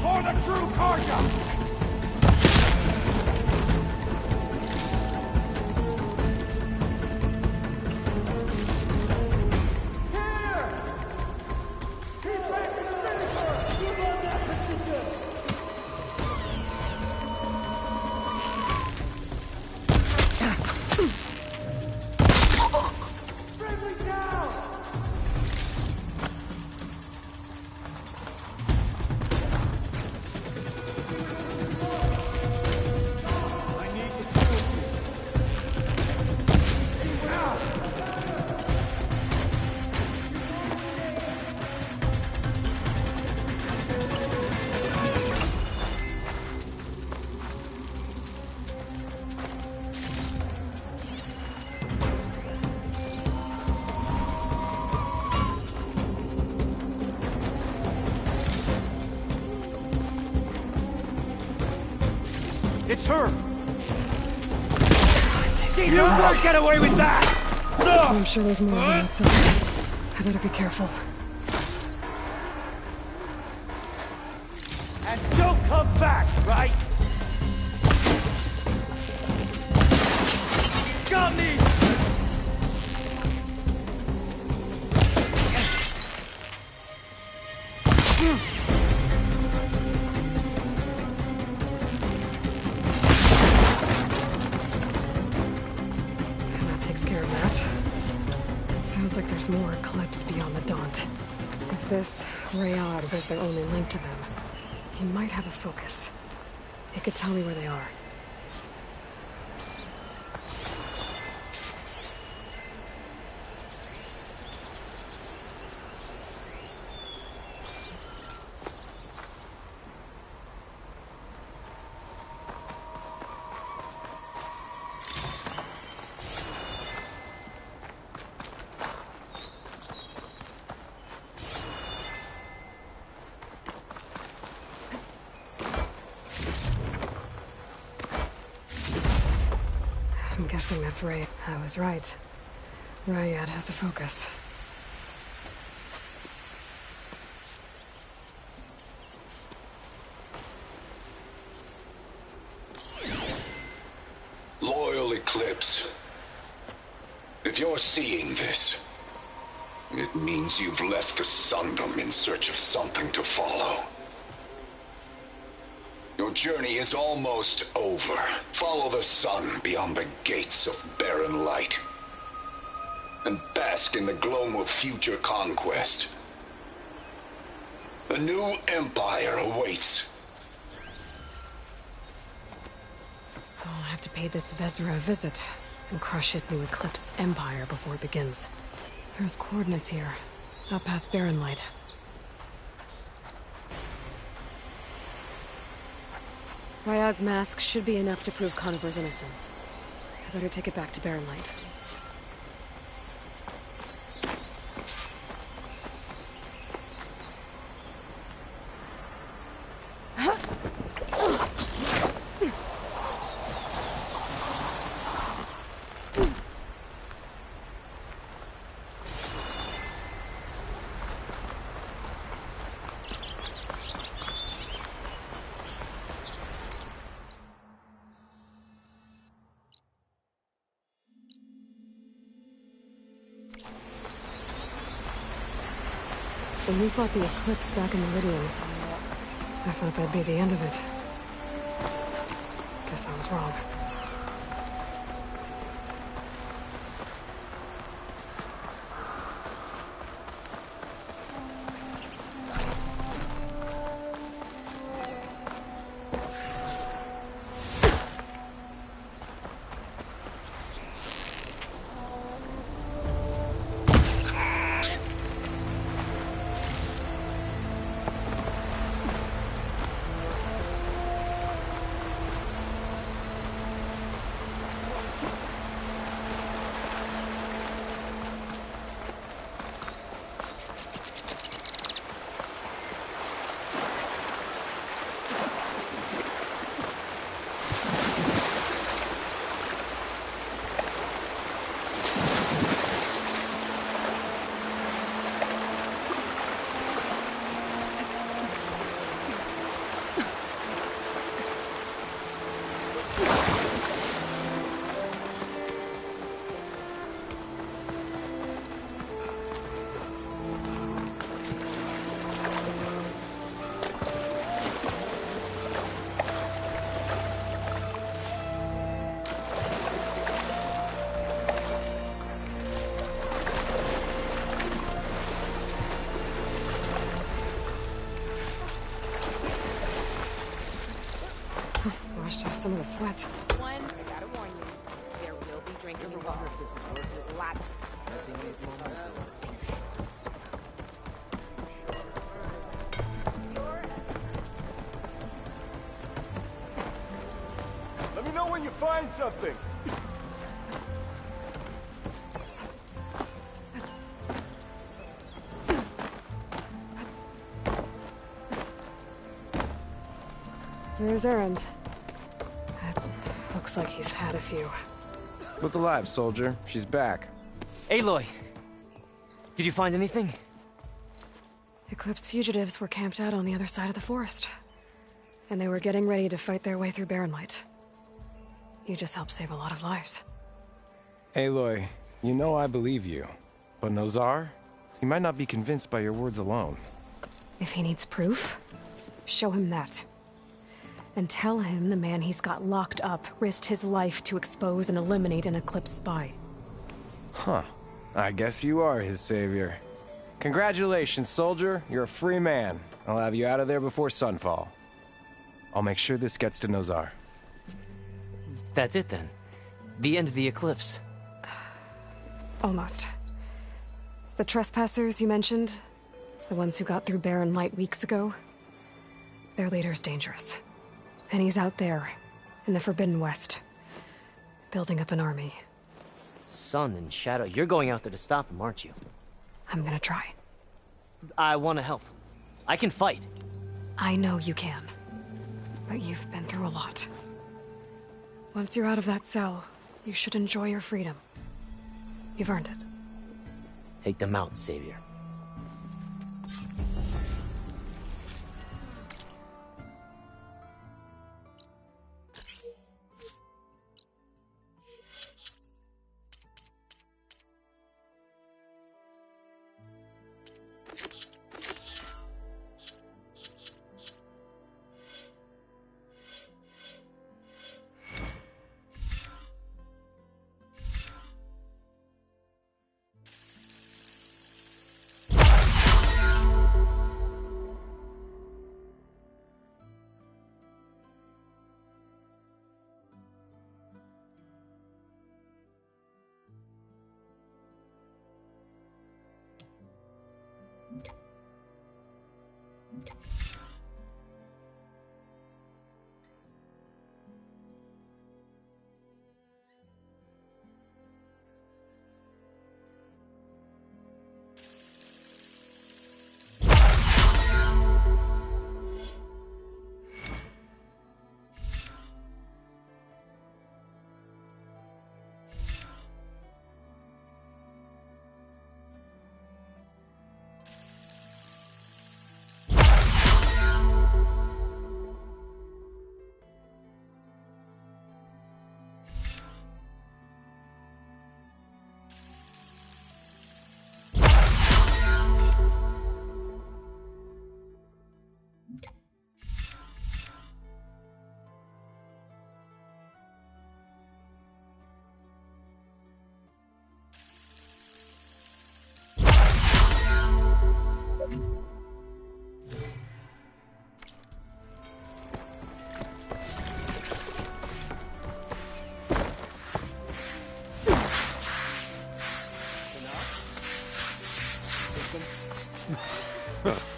For the true Karja! It's her! You won't get away with that! I'm sure there's more on that side. I better be careful. And don't come back, right? Got me! Sounds like there's more Eclipse beyond the Daunt. If this Rayad was their only link to them, he might have a focus. He could tell me where they are. Guessing that's Ray. I was right. Ryad has a focus. Loyal Eclipse. If you're seeing this, it means you've left the Sundom in search of something to follow. Your journey is almost over. Follow the sun beyond the gates of barren light, and bask in the glow of future conquest. A new empire awaits. I'll have to pay this Vezra a visit and crush his new Eclipse empire before it begins. There's coordinates here, out past Barren Light. Ryad's mask should be enough to prove Conover's innocence. I better take it back to Barren Light. When we fought the Eclipse back in Meridian, I thought that'd be the end of it. Guess I was wrong. Washed off some of the sweat. One, I gotta warn you, there will be drinking involved. This is worth it. Lots. Missing these moments over a few shots. Let me know when you find something. Where's Erend? Looks like he's had a few. Look alive, soldier. She's back. Aloy! Did you find anything? Eclipse fugitives were camped out on the other side of the forest. And they were getting ready to fight their way through Barren Light. You just helped save a lot of lives. Aloy, you know I believe you. But Nozar? He might not be convinced by your words alone. If he needs proof, show him that. And tell him the man he's got locked up risked his life to expose and eliminate an Eclipse spy. Huh. I guess you are his savior. Congratulations, soldier. You're a free man. I'll have you out of there before sunfall. I'll make sure this gets to Nozar. That's it then. The end of the Eclipse. Almost. The trespassers you mentioned, the ones who got through Barren Light weeks ago, their leader's dangerous. And he's out there, in the Forbidden West, building up an army. Sun and Shadow, you're going out there to stop him, aren't you? I'm gonna try. I want to help. I can fight. I know you can. But you've been through a lot. Once you're out of that cell, You should enjoy your freedom. You've earned it. Take them out, Savior.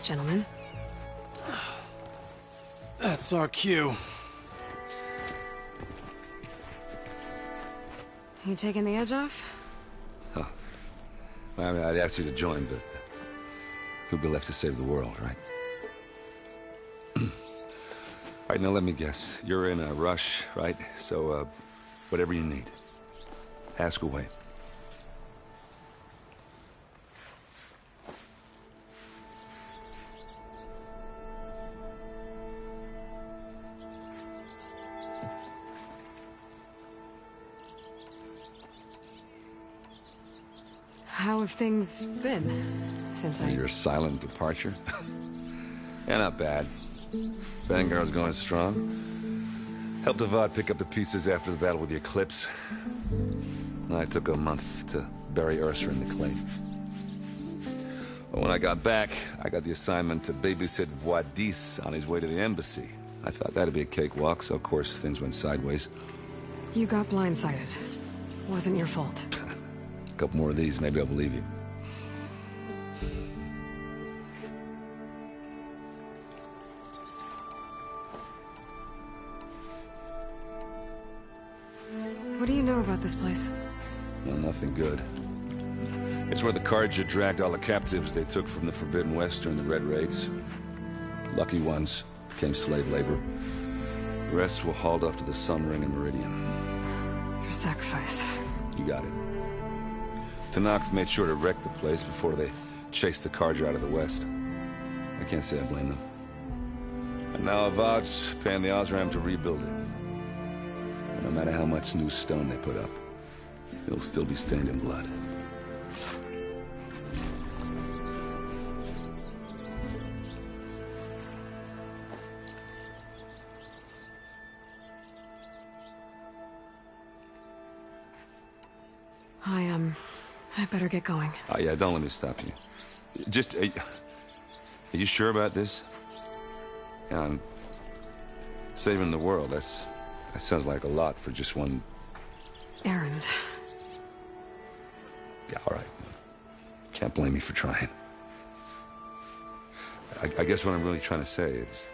Gentlemen. That's our cue. You taking the edge off? Huh. I mean, I'd ask you to join, but who'd be left to save the world, right? All right, now let me guess. You're in a rush, right? So, whatever you need, ask away. How have things been since Your silent departure? Yeah, not bad. Vanguard's going strong. Helped Avad pick up the pieces after the battle with the Eclipse. I took a month to bury Ursa in the clay. But when I got back, I got the assignment to babysit Wadis on his way to the embassy. I thought that'd be a cakewalk, so of course things went sideways. You got blindsided. Wasn't your fault. A couple more of these, maybe I'll believe you. What do you know about this place? Well, nothing good. It's where the Carja dragged all the captives they took from the Forbidden West during the Red Raids. Lucky ones became slave labor. The rest were hauled off to the Sun Ring and Meridian. Your sacrifice. You got it. Tenakth made sure to wreck the place before they chased the Carja out of the West. I can't say I blame them. And now Avad's paying the Osram to rebuild it. And no matter how much new stone they put up, it'll still be stained in blood. I better get going. Oh, yeah, don't let me stop you. Just, are you sure about this? Yeah, I'm saving the world. That sounds like a lot for just one... errand. Yeah, all right. Can't blame me for trying. I guess what I'm really trying to say is,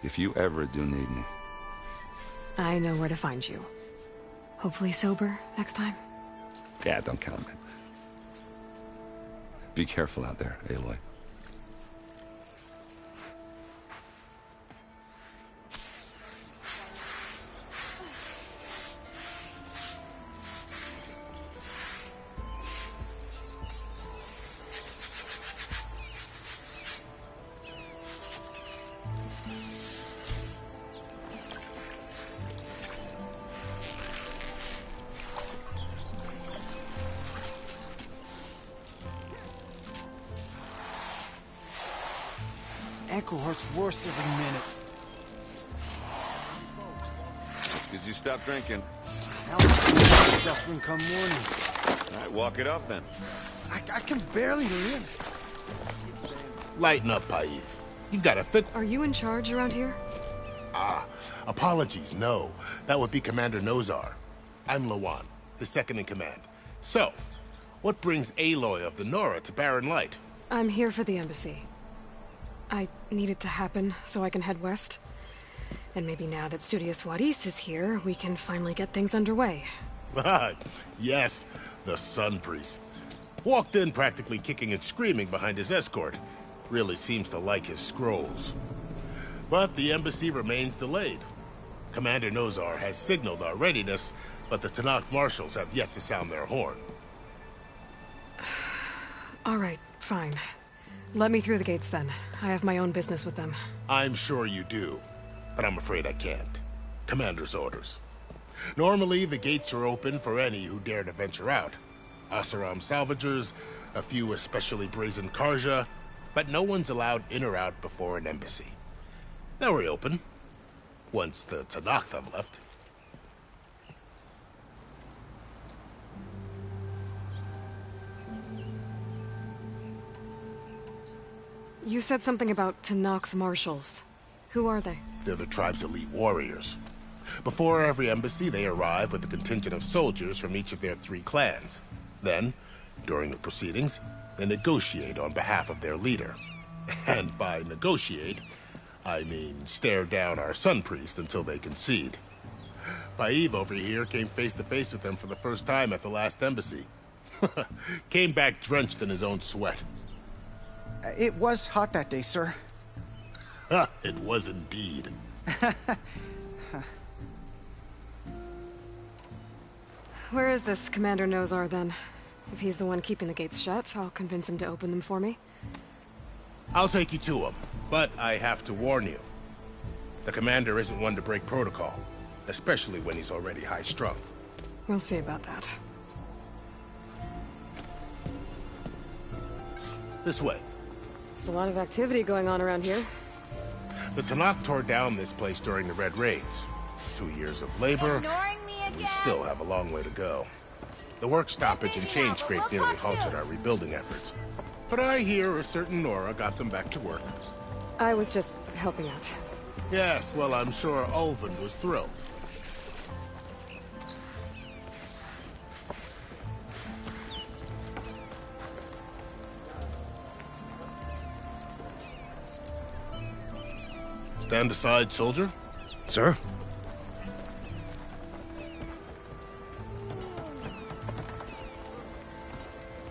if you ever do need me... I know where to find you. Hopefully sober next time. Yeah, don't count on it. Be careful out there, Aloy. ankle hurts worse every minute. Because you stopped drinking. Now I'm suffering come morning. All right, walk it off then. I can barely live. Lighten up, Paiv. You've got a thick... Are you in charge around here? Apologies, no. That would be Commander Nozar. I'm Lawan, his second-in-command. So, what brings Aloy of the Nora to Barren Light? I'm here for the embassy. I need it to happen so I can head west. And maybe now that Studious Wadis is here, we can finally get things underway. Yes, the Sun Priest. Walked in practically kicking and screaming behind his escort. Really seems to like his scrolls. But the embassy remains delayed. Commander Nozar has signaled our readiness, but the Tenakth marshals have yet to sound their horn. All right, fine. Let me through the gates then. I have my own business with them. I'm sure you do, but I'm afraid I can't. Commander's orders. Normally, the gates are open for any who dare to venture out. Oseram salvagers, a few especially brazen Karja, but no one's allowed in or out before an embassy. They'll reopen, once the Tenakth have left. You said something about Tenakth marshals. Who are they? They're the tribe's elite warriors. Before every embassy, they arrive with a contingent of soldiers from each of their 3 clans. Then, during the proceedings, they negotiate on behalf of their leader. And by negotiate, I mean stare down our Sun Priest until they concede. Paiv over here came face to face with them for the first time at the last embassy. Came back drenched in his own sweat. It was hot that day, sir. It was indeed. Where is this Commander Nozar, then? If he's the one keeping the gates shut, I'll convince him to open them for me. I'll take you to him, but I have to warn you. The commander isn't one to break protocol, especially when he's already high-strung. We'll see about that. This way. There's a lot of activity going on around here. The Tenakth tore down this place during the Red Raids. 2 years of labor. We still have a long way to go. The work stoppage and change crate nearly halted our rebuilding efforts. But I hear a certain Nora got them back to work. I was just helping out. Yes, well, I'm sure Ulvin was thrilled. Stand aside, soldier. Sir?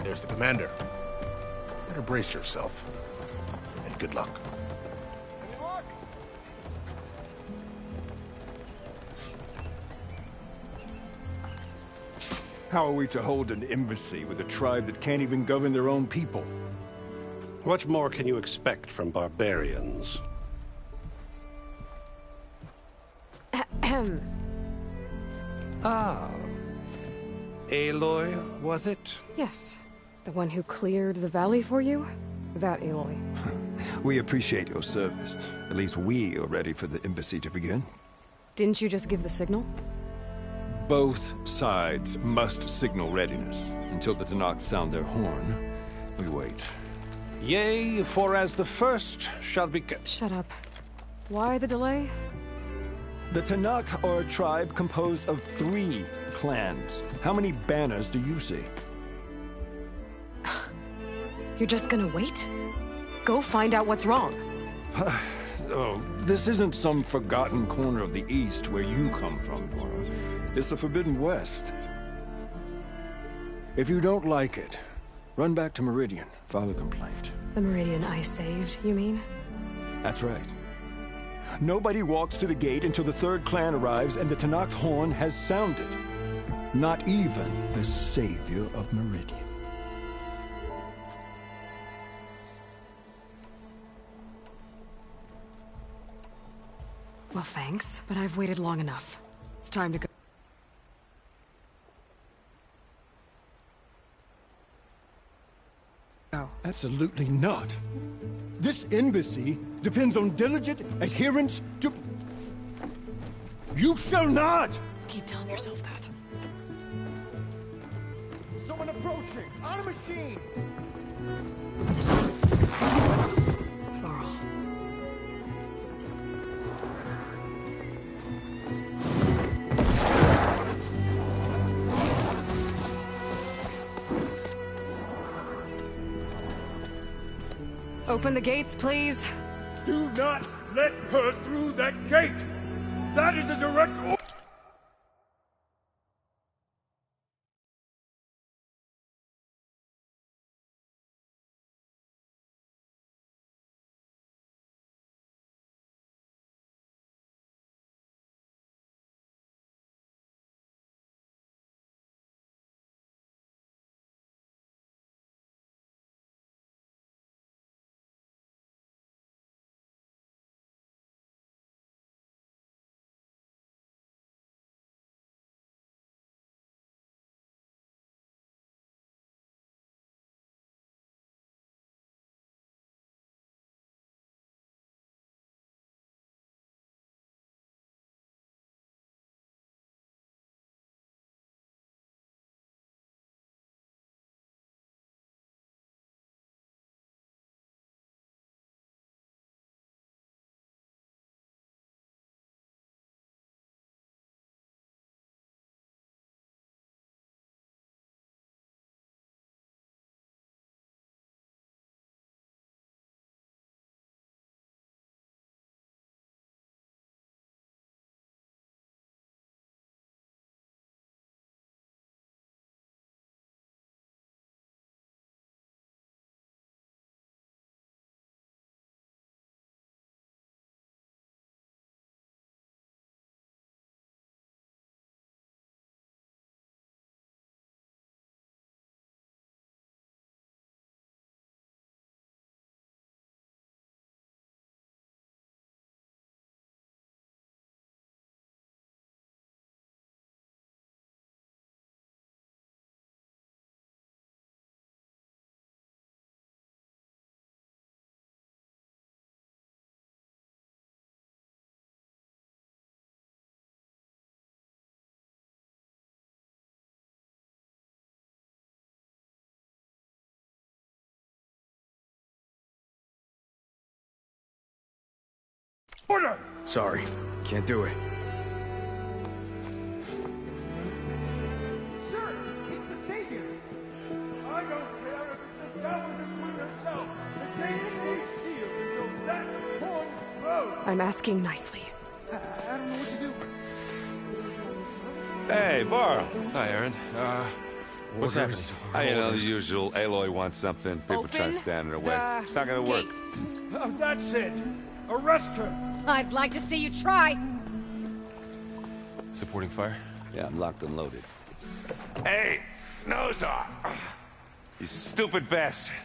There's the commander. Better brace yourself. And good luck. How are we to hold an embassy with a tribe that can't even govern their own people? What more can you expect from barbarians? Ah. Aloy, was it? Yes. The one who cleared the valley for you? That Aloy. We appreciate your service. At least we are ready for the embassy to begin. Didn't you just give the signal? Both sides must signal readiness. Until the Tenakth sound their horn, we wait. Yea, for as the first shall be... Shut up. Why the delay? The Tenakth are a tribe composed of 3 clans. How many banners do you see? You're just gonna wait? Go find out what's wrong. Oh, this isn't some forgotten corner of the East where you come from, Nora. It's the Forbidden West. If you don't like it, run back to Meridian, file a complaint. The Meridian I saved, you mean? That's right. Nobody walks to the gate until the 3rd clan arrives and the Tenakth horn has sounded. Not even the savior of Meridian. Well, thanks, but I've waited long enough. It's time to go. Absolutely not. This embassy depends on diligent adherence to... You shall not! Keep telling yourself that. Someone approaching! On a machine! Varl. Open the gates, please. Do not let her through that gate! That is a direct order! Order! Sorry, can't do it. Sir, it's the Savior! I don't care if it's the Dowager Queen herself! The gate stays sealed until that horn blows! I'm asking nicely. I don't know what to do. Hey, Varl. Hi, Aaron. What's happening? You know, the usual. Aloy wants something. People try to stand in her way. It's not gonna work. That's it! Arrest her! I'd like to see you try. Supporting fire? Yeah, I'm locked and loaded. Hey, Nozar! You stupid bastard.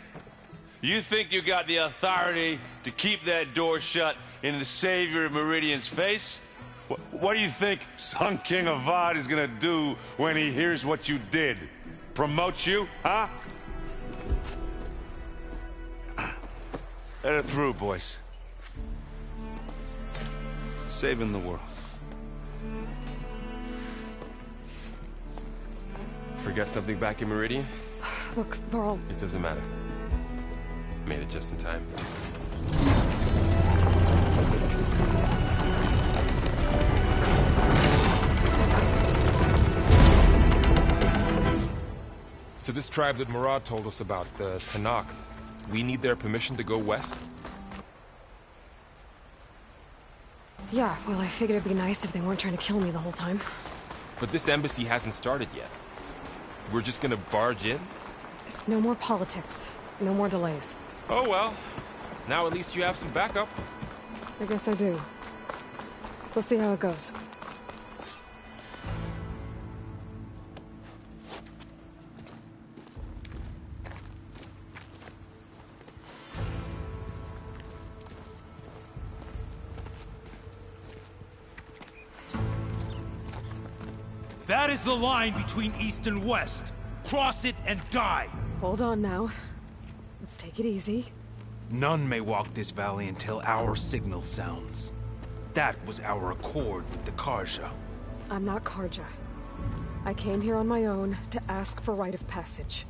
You think you got the authority to keep that door shut in the Savior of Meridian's face? What do you think Sun King Avad is gonna do when he hears what you did? Promote you, huh? Let it through, boys. Saving the world. Forgot something back in Meridian? Look, Varl. It doesn't matter. Made it just in time. So this tribe that Murad told us about, the Tenakth, we need their permission to go west? Yeah, well, I figured it'd be nice if they weren't trying to kill me the whole time. But this embassy hasn't started yet. We're just gonna barge in? Just no more politics. No more delays. Oh well. Now at least you have some backup. I guess I do. We'll see how it goes. That is the line between East and West. Cross it and die. Hold on now. Let's take it easy. None may walk this valley until our signal sounds. That was our accord with the Carja. I'm not Carja. I came here on my own to ask for rite of passage.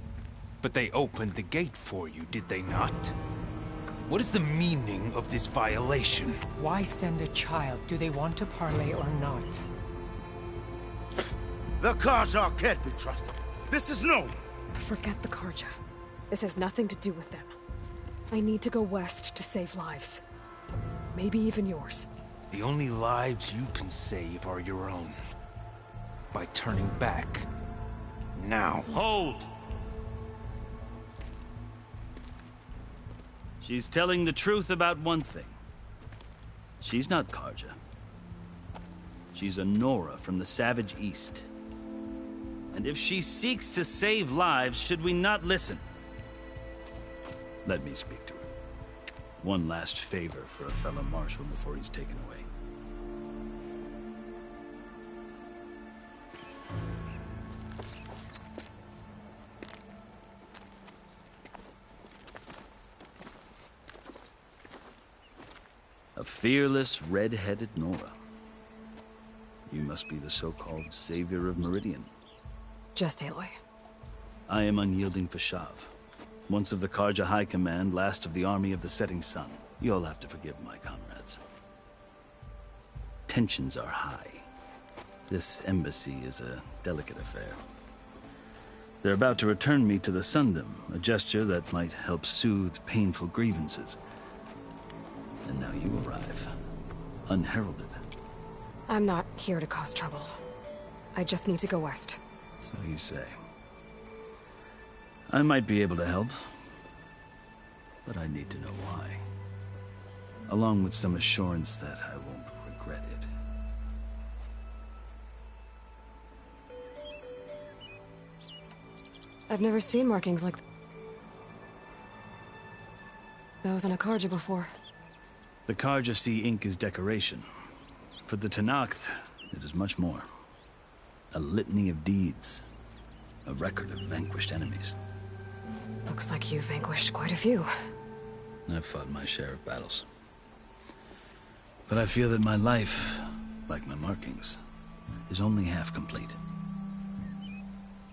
But they opened the gate for you, did they not? What is the meaning of this violation? Why send a child? Do they want to parley or not? The Carja can't be trusted. This is known. Forget the Carja. This has nothing to do with them. I need to go west to save lives. Maybe even yours. The only lives you can save are your own. By turning back. Now. Hold! She's telling the truth about one thing. She's not Carja. She's a Nora from the Savage East. And if she seeks to save lives, should we not listen? Let me speak to her. One last favor for a fellow marshal before he's taken away. A fearless, red-headed Nora. You must be the so-called savior of Meridian. Just Aloy. I am unyielding Fashav. Once of the Carja High Command, last of the army of the setting sun. You'll have to forgive my comrades. Tensions are high. This embassy is a delicate affair. They're about to return me to the Sundom, a gesture that might help soothe painful grievances. And now you arrive, unheralded. I'm not here to cause trouble. I just need to go west. So you say. I might be able to help, but I need to know why. Along with some assurance that I won't regret it. I've never seen markings like those on a Carja before. The Carja see ink as decoration. For the Tenakth, it is much more. A litany of deeds. A record of vanquished enemies. Looks like you've vanquished quite a few. I've fought my share of battles. But I feel that my life, like my markings, is only half complete.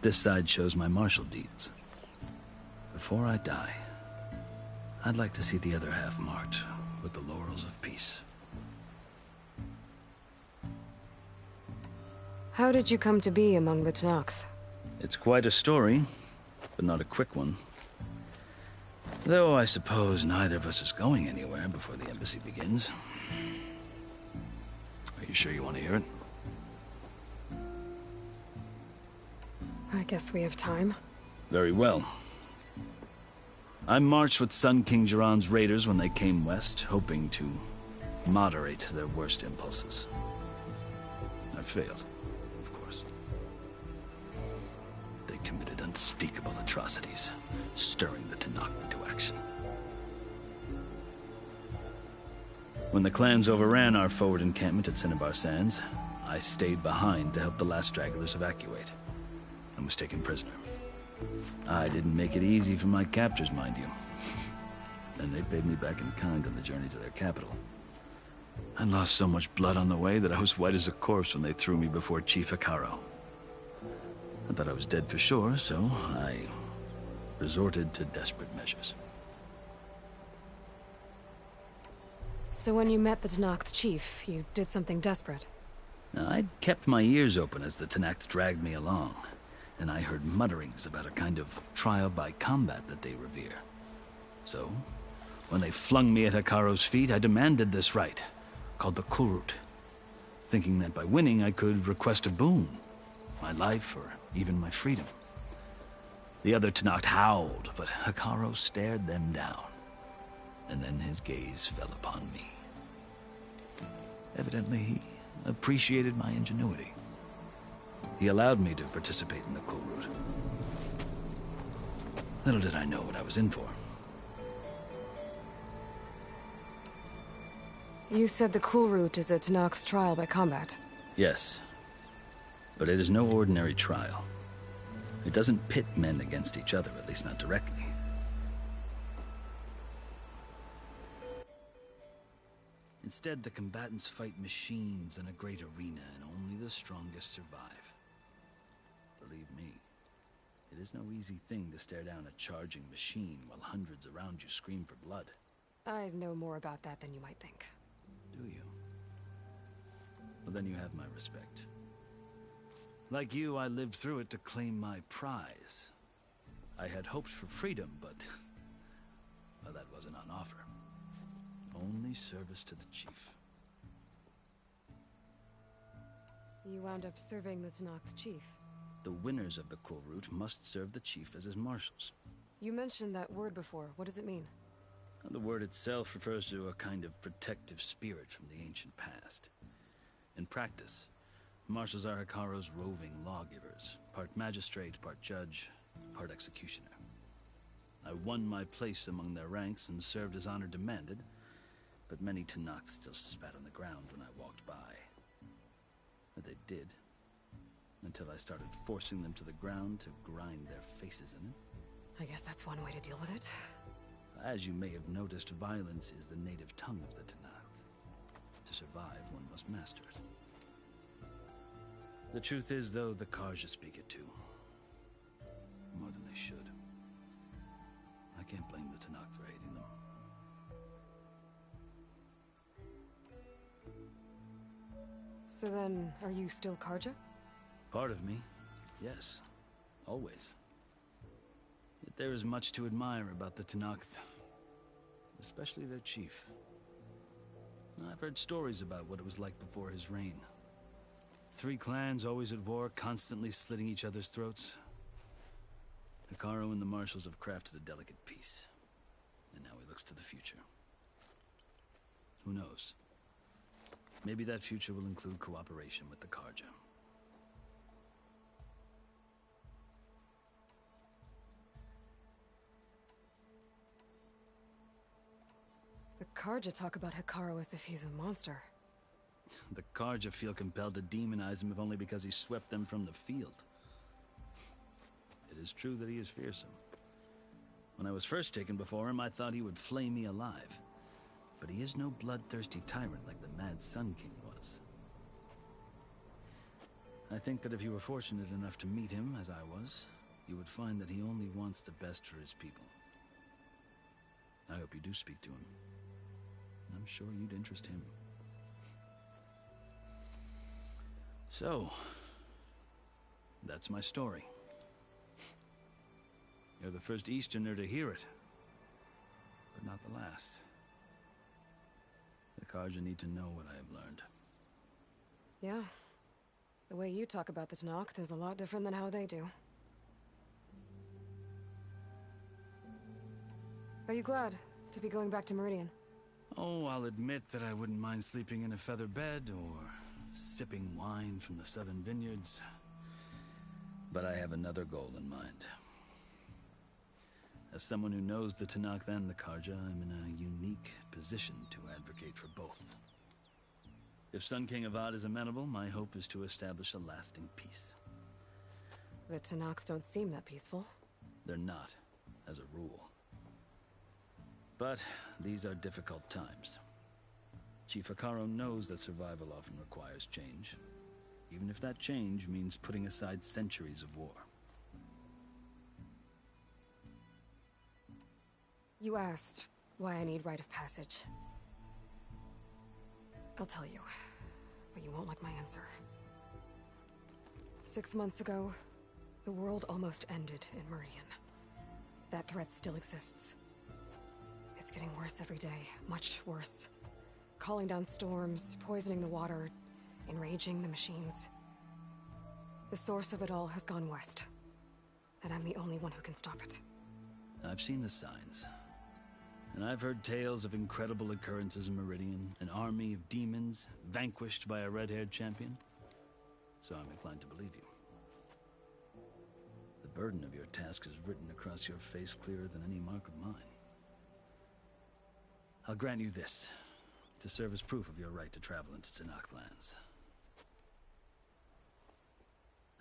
This side shows my martial deeds. Before I die, I'd like to see the other half marked with the laurels of peace. How did you come to be among the Tenakth? It's quite a story, but not a quick one. Though I suppose neither of us is going anywhere before the embassy begins. Are you sure you want to hear it? I guess we have time. Very well. I marched with Sun King Jiran's raiders when they came west, hoping to moderate their worst impulses. I failed, of course. They committed unspeakable atrocities, stirring the Tenakth into action. When the clans overran our forward encampment at Cinnabar Sands, I stayed behind to help the last stragglers evacuate, and was taken prisoner. I didn't make it easy for my captors, mind you. And they paid me back in kind on the journey to their capital. I lost so much blood on the way that I was white as a corpse when they threw me before Chief Hekarro. I thought I was dead for sure, so I resorted to desperate measures. So when you met the Tenakth chief, you did something desperate? I'd kept my ears open as the Tenakth dragged me along, and I heard mutterings about a kind of trial by combat that they revere. So, when they flung me at Hekarro's feet, I demanded this rite, called the Kulrut, thinking that by winning I could request a boon, my life or even my freedom. The other Tenakth howled, but Hekarro stared them down, and then his gaze fell upon me. Evidently, he appreciated my ingenuity. He allowed me to participate in the Kulrut. Little did I know what I was in for. You said the Kulrut is a Tenakth trial by combat. Yes. But it is no ordinary trial. It doesn't pit men against each other, at least not directly. Instead, the combatants fight machines in a great arena, and only the strongest survive. Believe me, it is no easy thing to stare down a charging machine while hundreds around you scream for blood. I know more about that than you might think. Do you? Well, then you have my respect. Like you, I lived through it to claim my prize. I had hoped for freedom, but... well, that wasn't on offer. Only service to the chief. You wound up serving the Tenakth chief. The winners of the Kulrut must serve the chief as his marshals. You mentioned that word before. What does it mean? The word itself refers to a kind of protective spirit from the ancient past. In practice, marshals are Hekarro's roving lawgivers, part magistrate, part judge, part executioner. I won my place among their ranks and served as honor demanded, but many Tenakth still spat on the ground when I walked by. But they did, until I started forcing them to the ground to grind their faces in it. I guess that's one way to deal with it. As you may have noticed, violence is the native tongue of the Tenakth. To survive, one must master it. The truth is, though, the Carja speak it too. More than they should. I can't blame the Tenakth for hating them. So then, are you still Carja? Part of me, yes. Always. Yet there is much to admire about the Tenakth. Especially their chief. I've heard stories about what it was like before his reign. 3 clans always at war, constantly slitting each other's throats. Hekarro and the marshals have crafted a delicate peace. And now he looks to the future. Who knows? Maybe that future will include cooperation with the Carja. The Carja talk about Hekarro as if he's a monster. The Carja feel compelled to demonize him if only because he swept them from the field. It is true that he is fearsome. When I was first taken before him, I thought he would flay me alive. But he is no bloodthirsty tyrant like the Mad Sun King was. I think that if you were fortunate enough to meet him, as I was, you would find that he only wants the best for his people. I hope you do speak to him. I'm sure you'd interest him. So, that's my story. You're the first Easterner to hear it, but not the last. The Carja need to know what I have learned. Yeah. The way you talk about the Tenakth is a lot different than how they do. Are you glad to be going back to Meridian? Oh, I'll admit that I wouldn't mind sleeping in a feather bed or sipping wine from the southern vineyards. But I have another goal in mind. As someone who knows the Tenakth and the Carja, I'm in a unique position to advocate for both. If Sun King Avad is amenable, my hope is to establish a lasting peace. The Tenakth don't seem that peaceful. They're not, as a rule. But these are difficult times. Chief Hekarro knows that survival often requires change, even if that change means putting aside centuries of war. You asked why I need rite of passage. I'll tell you, but you won't like my answer. 6 months ago, the world almost ended in Meridian. That threat still exists. It's getting worse every day, much worse. Calling down storms, poisoning the water, enraging the machines. The source of it all has gone west, and I'm the only one who can stop it. I've seen the signs. And I've heard tales of incredible occurrences in Meridian, an army of demons vanquished by a red-haired champion. So I'm inclined to believe you. The burden of your task is written across your face clearer than any mark of mine. I'll grant you this, to serve as proof of your right to travel into Tenakth lands.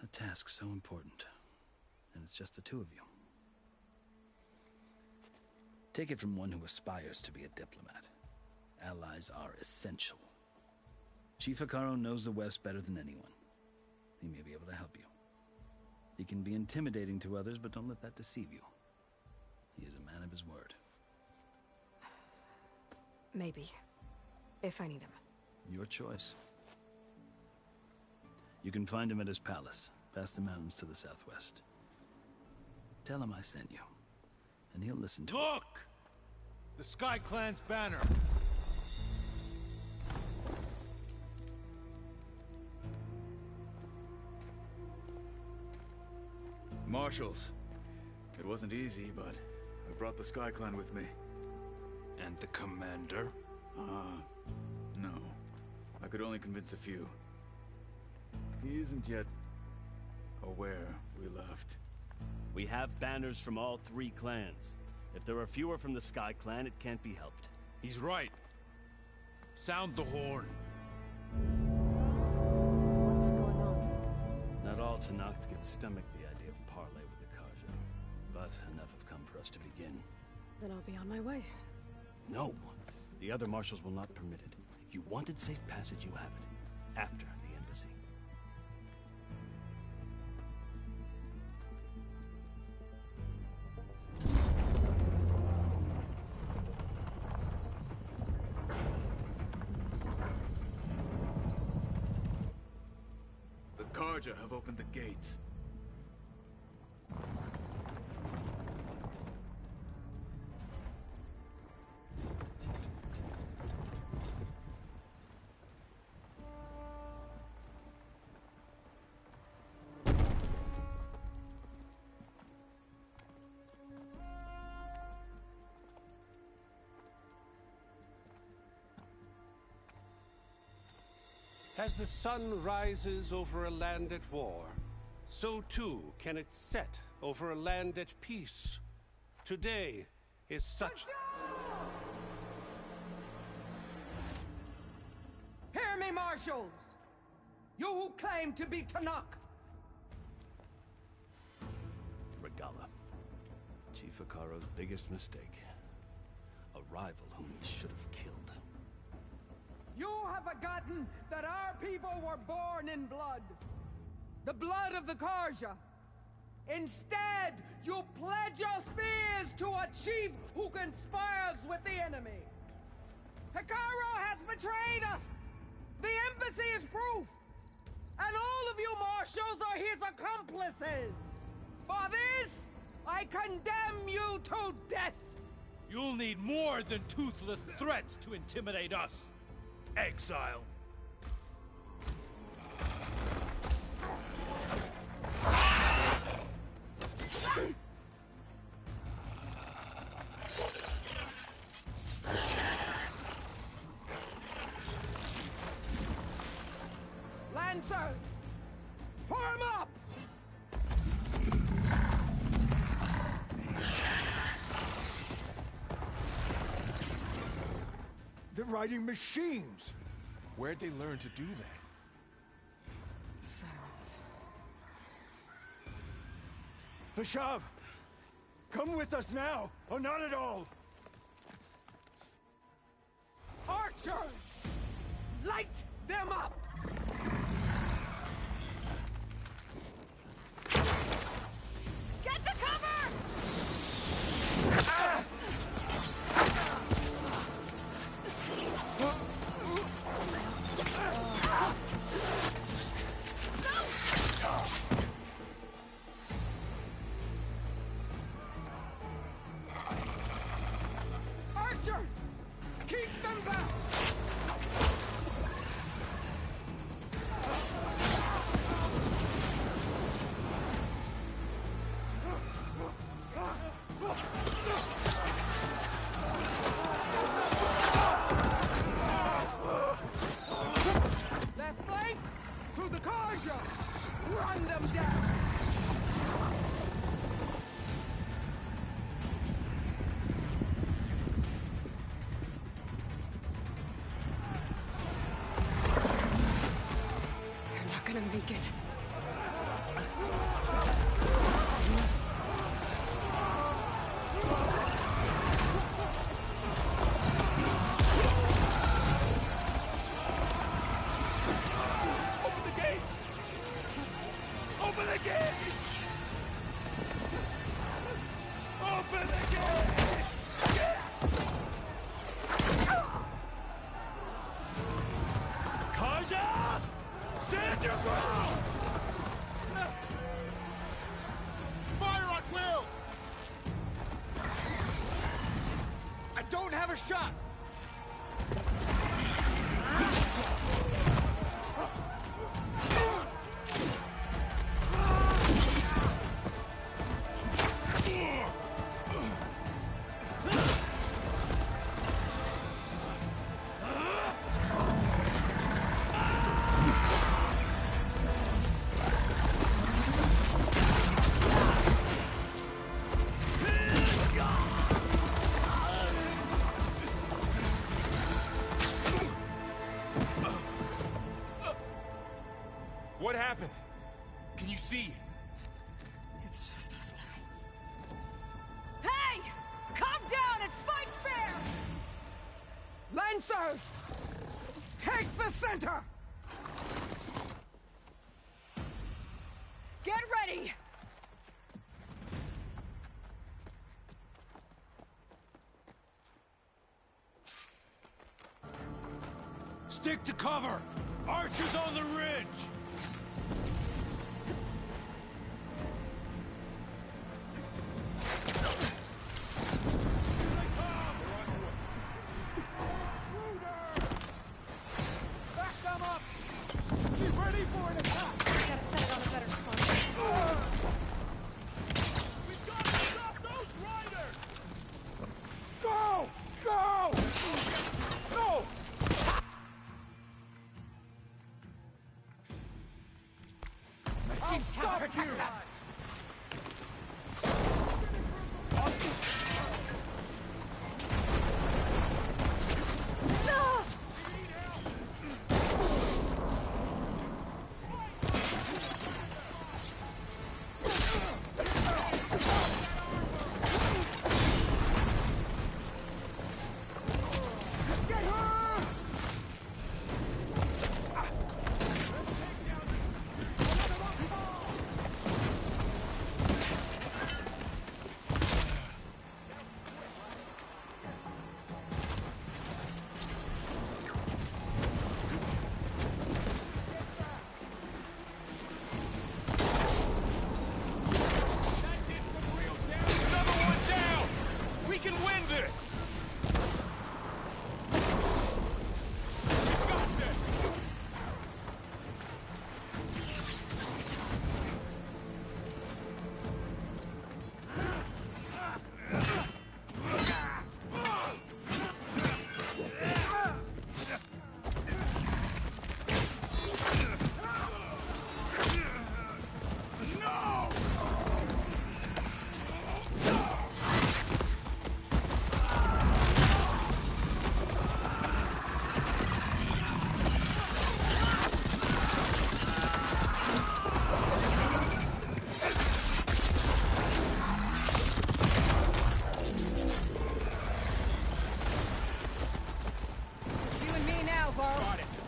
A task so important, and it's just the two of you. Take it from one who aspires to be a diplomat. allies are essential. Chief Hekarro knows the West better than anyone. He may be able to help you. He can be intimidating to others, but don't let that deceive you. He is a man of his word. Maybe. If I need him. Your choice. You can find him at his palace, past the mountains to the southwest. Tell him I sent you, and he'll listen to it. Look! The Sky Clan's banner! Marshals. It wasn't easy, but I brought the Sky Clan with me. And the commander? No. I could only convince a few. He isn't yet aware we left. We have banners from all 3 clans. If there are fewer from the Sky Clan, it can't be helped. He's right. Sound the horn. What's going on? Not all Tenakth can stomach the idea of parley with the Carja, but enough have come for us to begin. Then I'll be on my way. No! The other marshals will not permit it. You wanted safe passage, you have it. After the embassy. The Carja have opened the gates. As the sun rises over a land at war, so too can it set over a land at peace. Today is such... Hear me, marshals! You who claim to be Tenakth! Regalla. Chief Hekarro's biggest mistake. A rival whom he should have killed. You have forgotten that our people were born in blood. The blood of the Carja. Instead, you pledge your spears to a chief who conspires with the enemy. Hekarro has betrayed us! The embassy is proof! And all of you marshals are his accomplices! For this, I condemn you to death! You'll need more than toothless threats to intimidate us. Exile. Lancers! Form up! They're riding machines! Where'd they learn to do that? Silence. Vashav! Come with us now, or not at all! Archers! Light them up! Get to cover! Archers! Keep them back! Left flank! To the Carja! Run them down! They're not gonna make it. Soldier! Stand your ground! Fire at will! I don't have a shot! What happened? Can you see? It's just us now. Hey! Calm down and fight fair! Lancers! Take the center! Get ready! Stick to cover! Archers on the ridge! Back them up! She's ready for an attack! Gotta set it on a better spot. We've got to stop those riders! Go! Go! Go! I'll stop protect them!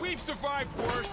We've survived worse!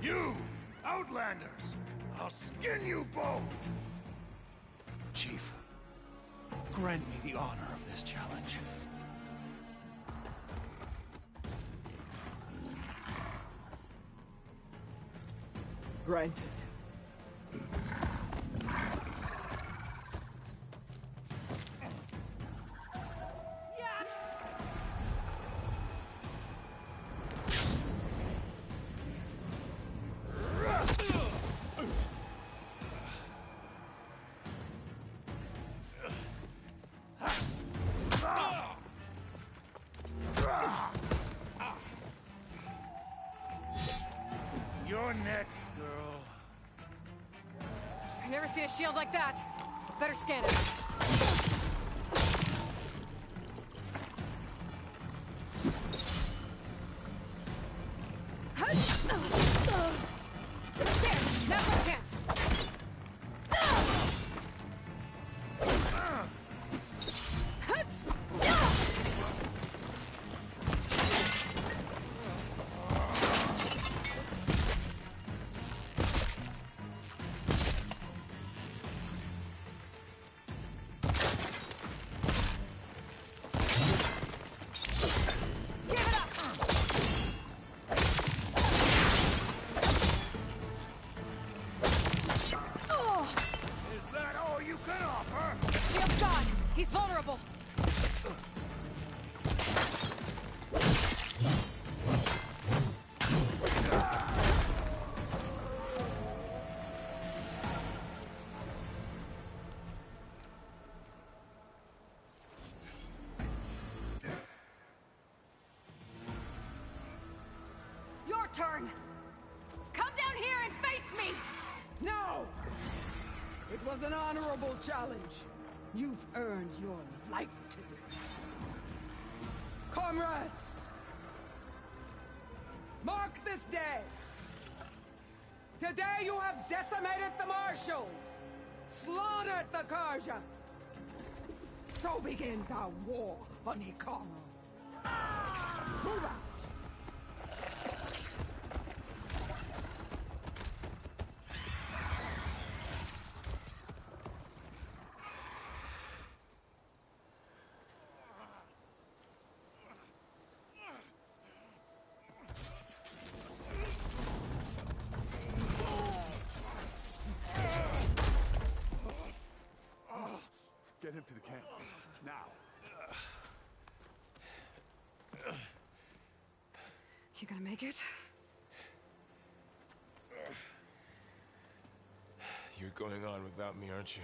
You, Outlanders! I'll skin you both! Chief, grant me the honor of this challenge. Granted. You're next, girl. I've never seen a shield like that. Better scan it. There! Now's our chance! Is that all you can offer? Shield's gone! He's vulnerable! Your turn! Come down here and face me! No! It was an honorable challenge. You've earned your life today. Comrades! Mark this day! Today you have decimated the Marshals! Slaughtered the Karja! So begins our war on Hikaru. Move out! Get him to the camp. Now. You gonna make it? You're going on without me, aren't you?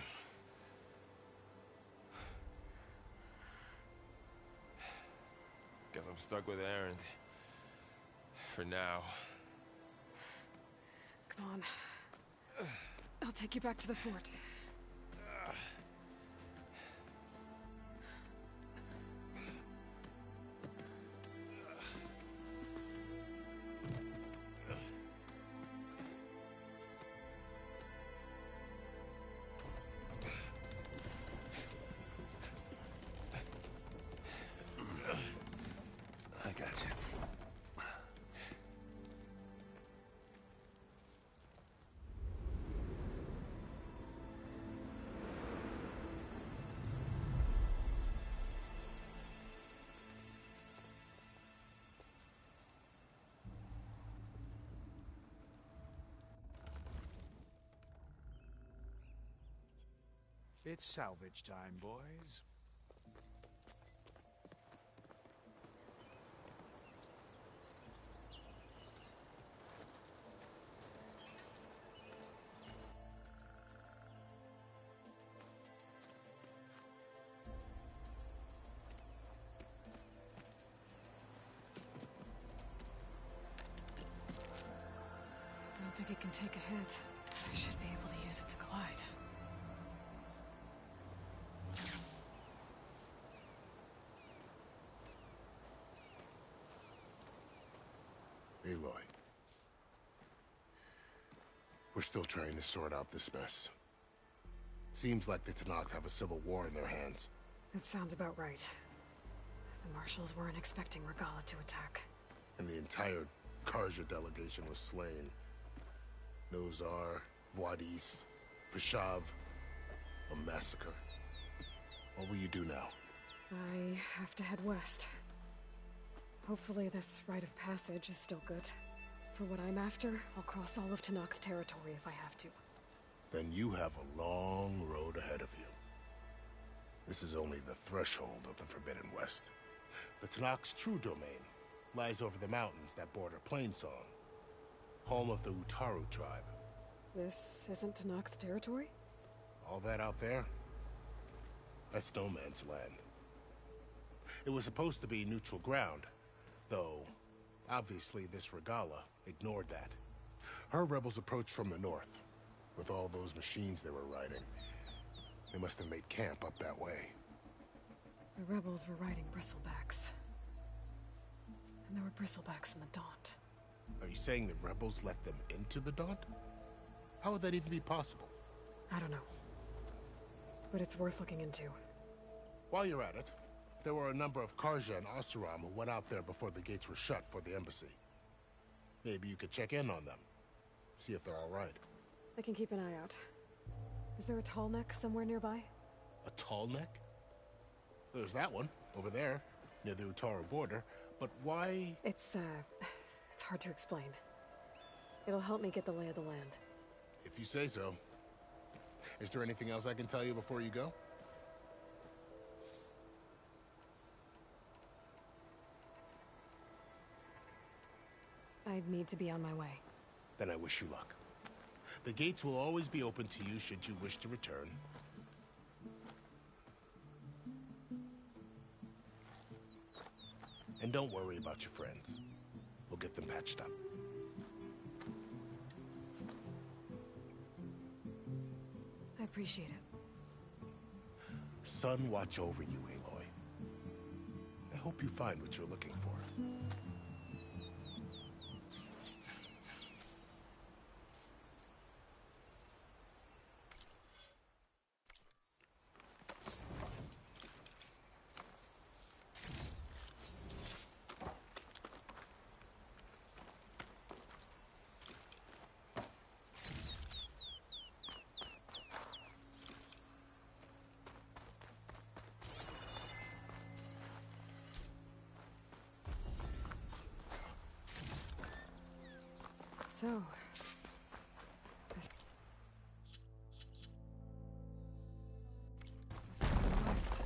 Guess I'm stuck with Erend. For now. Come on. I'll take you back to the fort. I got you. It's salvage time, boys. Don't think it can take a hit. I should be able to use it to glide. Aloy. We're still trying to sort out this mess. Seems like the Tenakth have a civil war in their hands. That sounds about right. The Marshals weren't expecting Regalla to attack. And the entire Karja delegation was slain. Nozar, Vuadis, Vishav. A massacre. What will you do now? I have to head west. Hopefully this rite of passage is still good. For what I'm after, I'll cross all of Tenakth territory if I have to. Then you have a long road ahead of you. This is only the threshold of the Forbidden West. The Tenakth's true domain lies over the mountains that border Plainsong, home of the Utaru tribe. This isn't Tenakth territory? All that out there? That's no man's land. It was supposed to be neutral ground, though obviously this Regalla ignored that. Her rebels approached from the north, with all those machines they were riding. They must have made camp up that way. The rebels were riding bristlebacks. And there were bristlebacks in the Daunt. Are you saying the rebels let them into the Daunt? How would that even be possible? I don't know. But it's worth looking into. While you're at it, there were a number of Carja and Oseram who went out there before the gates were shut for the embassy. Maybe you could check in on them. See if they're all right. I can keep an eye out. Is there a tall neck somewhere nearby? A tall neck? There's that one, over there, near the Utaru border. But why? It's hard to explain. It'll help me get the lay of the land. If you say so. Is there anything else I can tell you before you go? I'd need to be on my way. Then I wish you luck. The gates will always be open to you should you wish to return. And don't worry about your friends. We'll get them patched up. I appreciate it. Sun watch over you, Aloy. I hope you find what you're looking for. So, this west.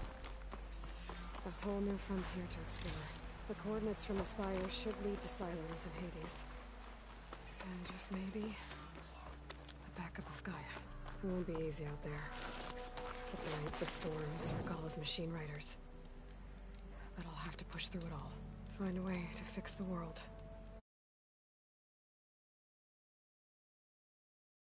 A whole new frontier to explore. The coordinates from the spire should lead to Silence and Hades. And just maybe, a backup of Gaia. It won't be easy out there. The blight, the storms, Regalla's machine riders. But I'll have to push through it all. Find a way to fix the world.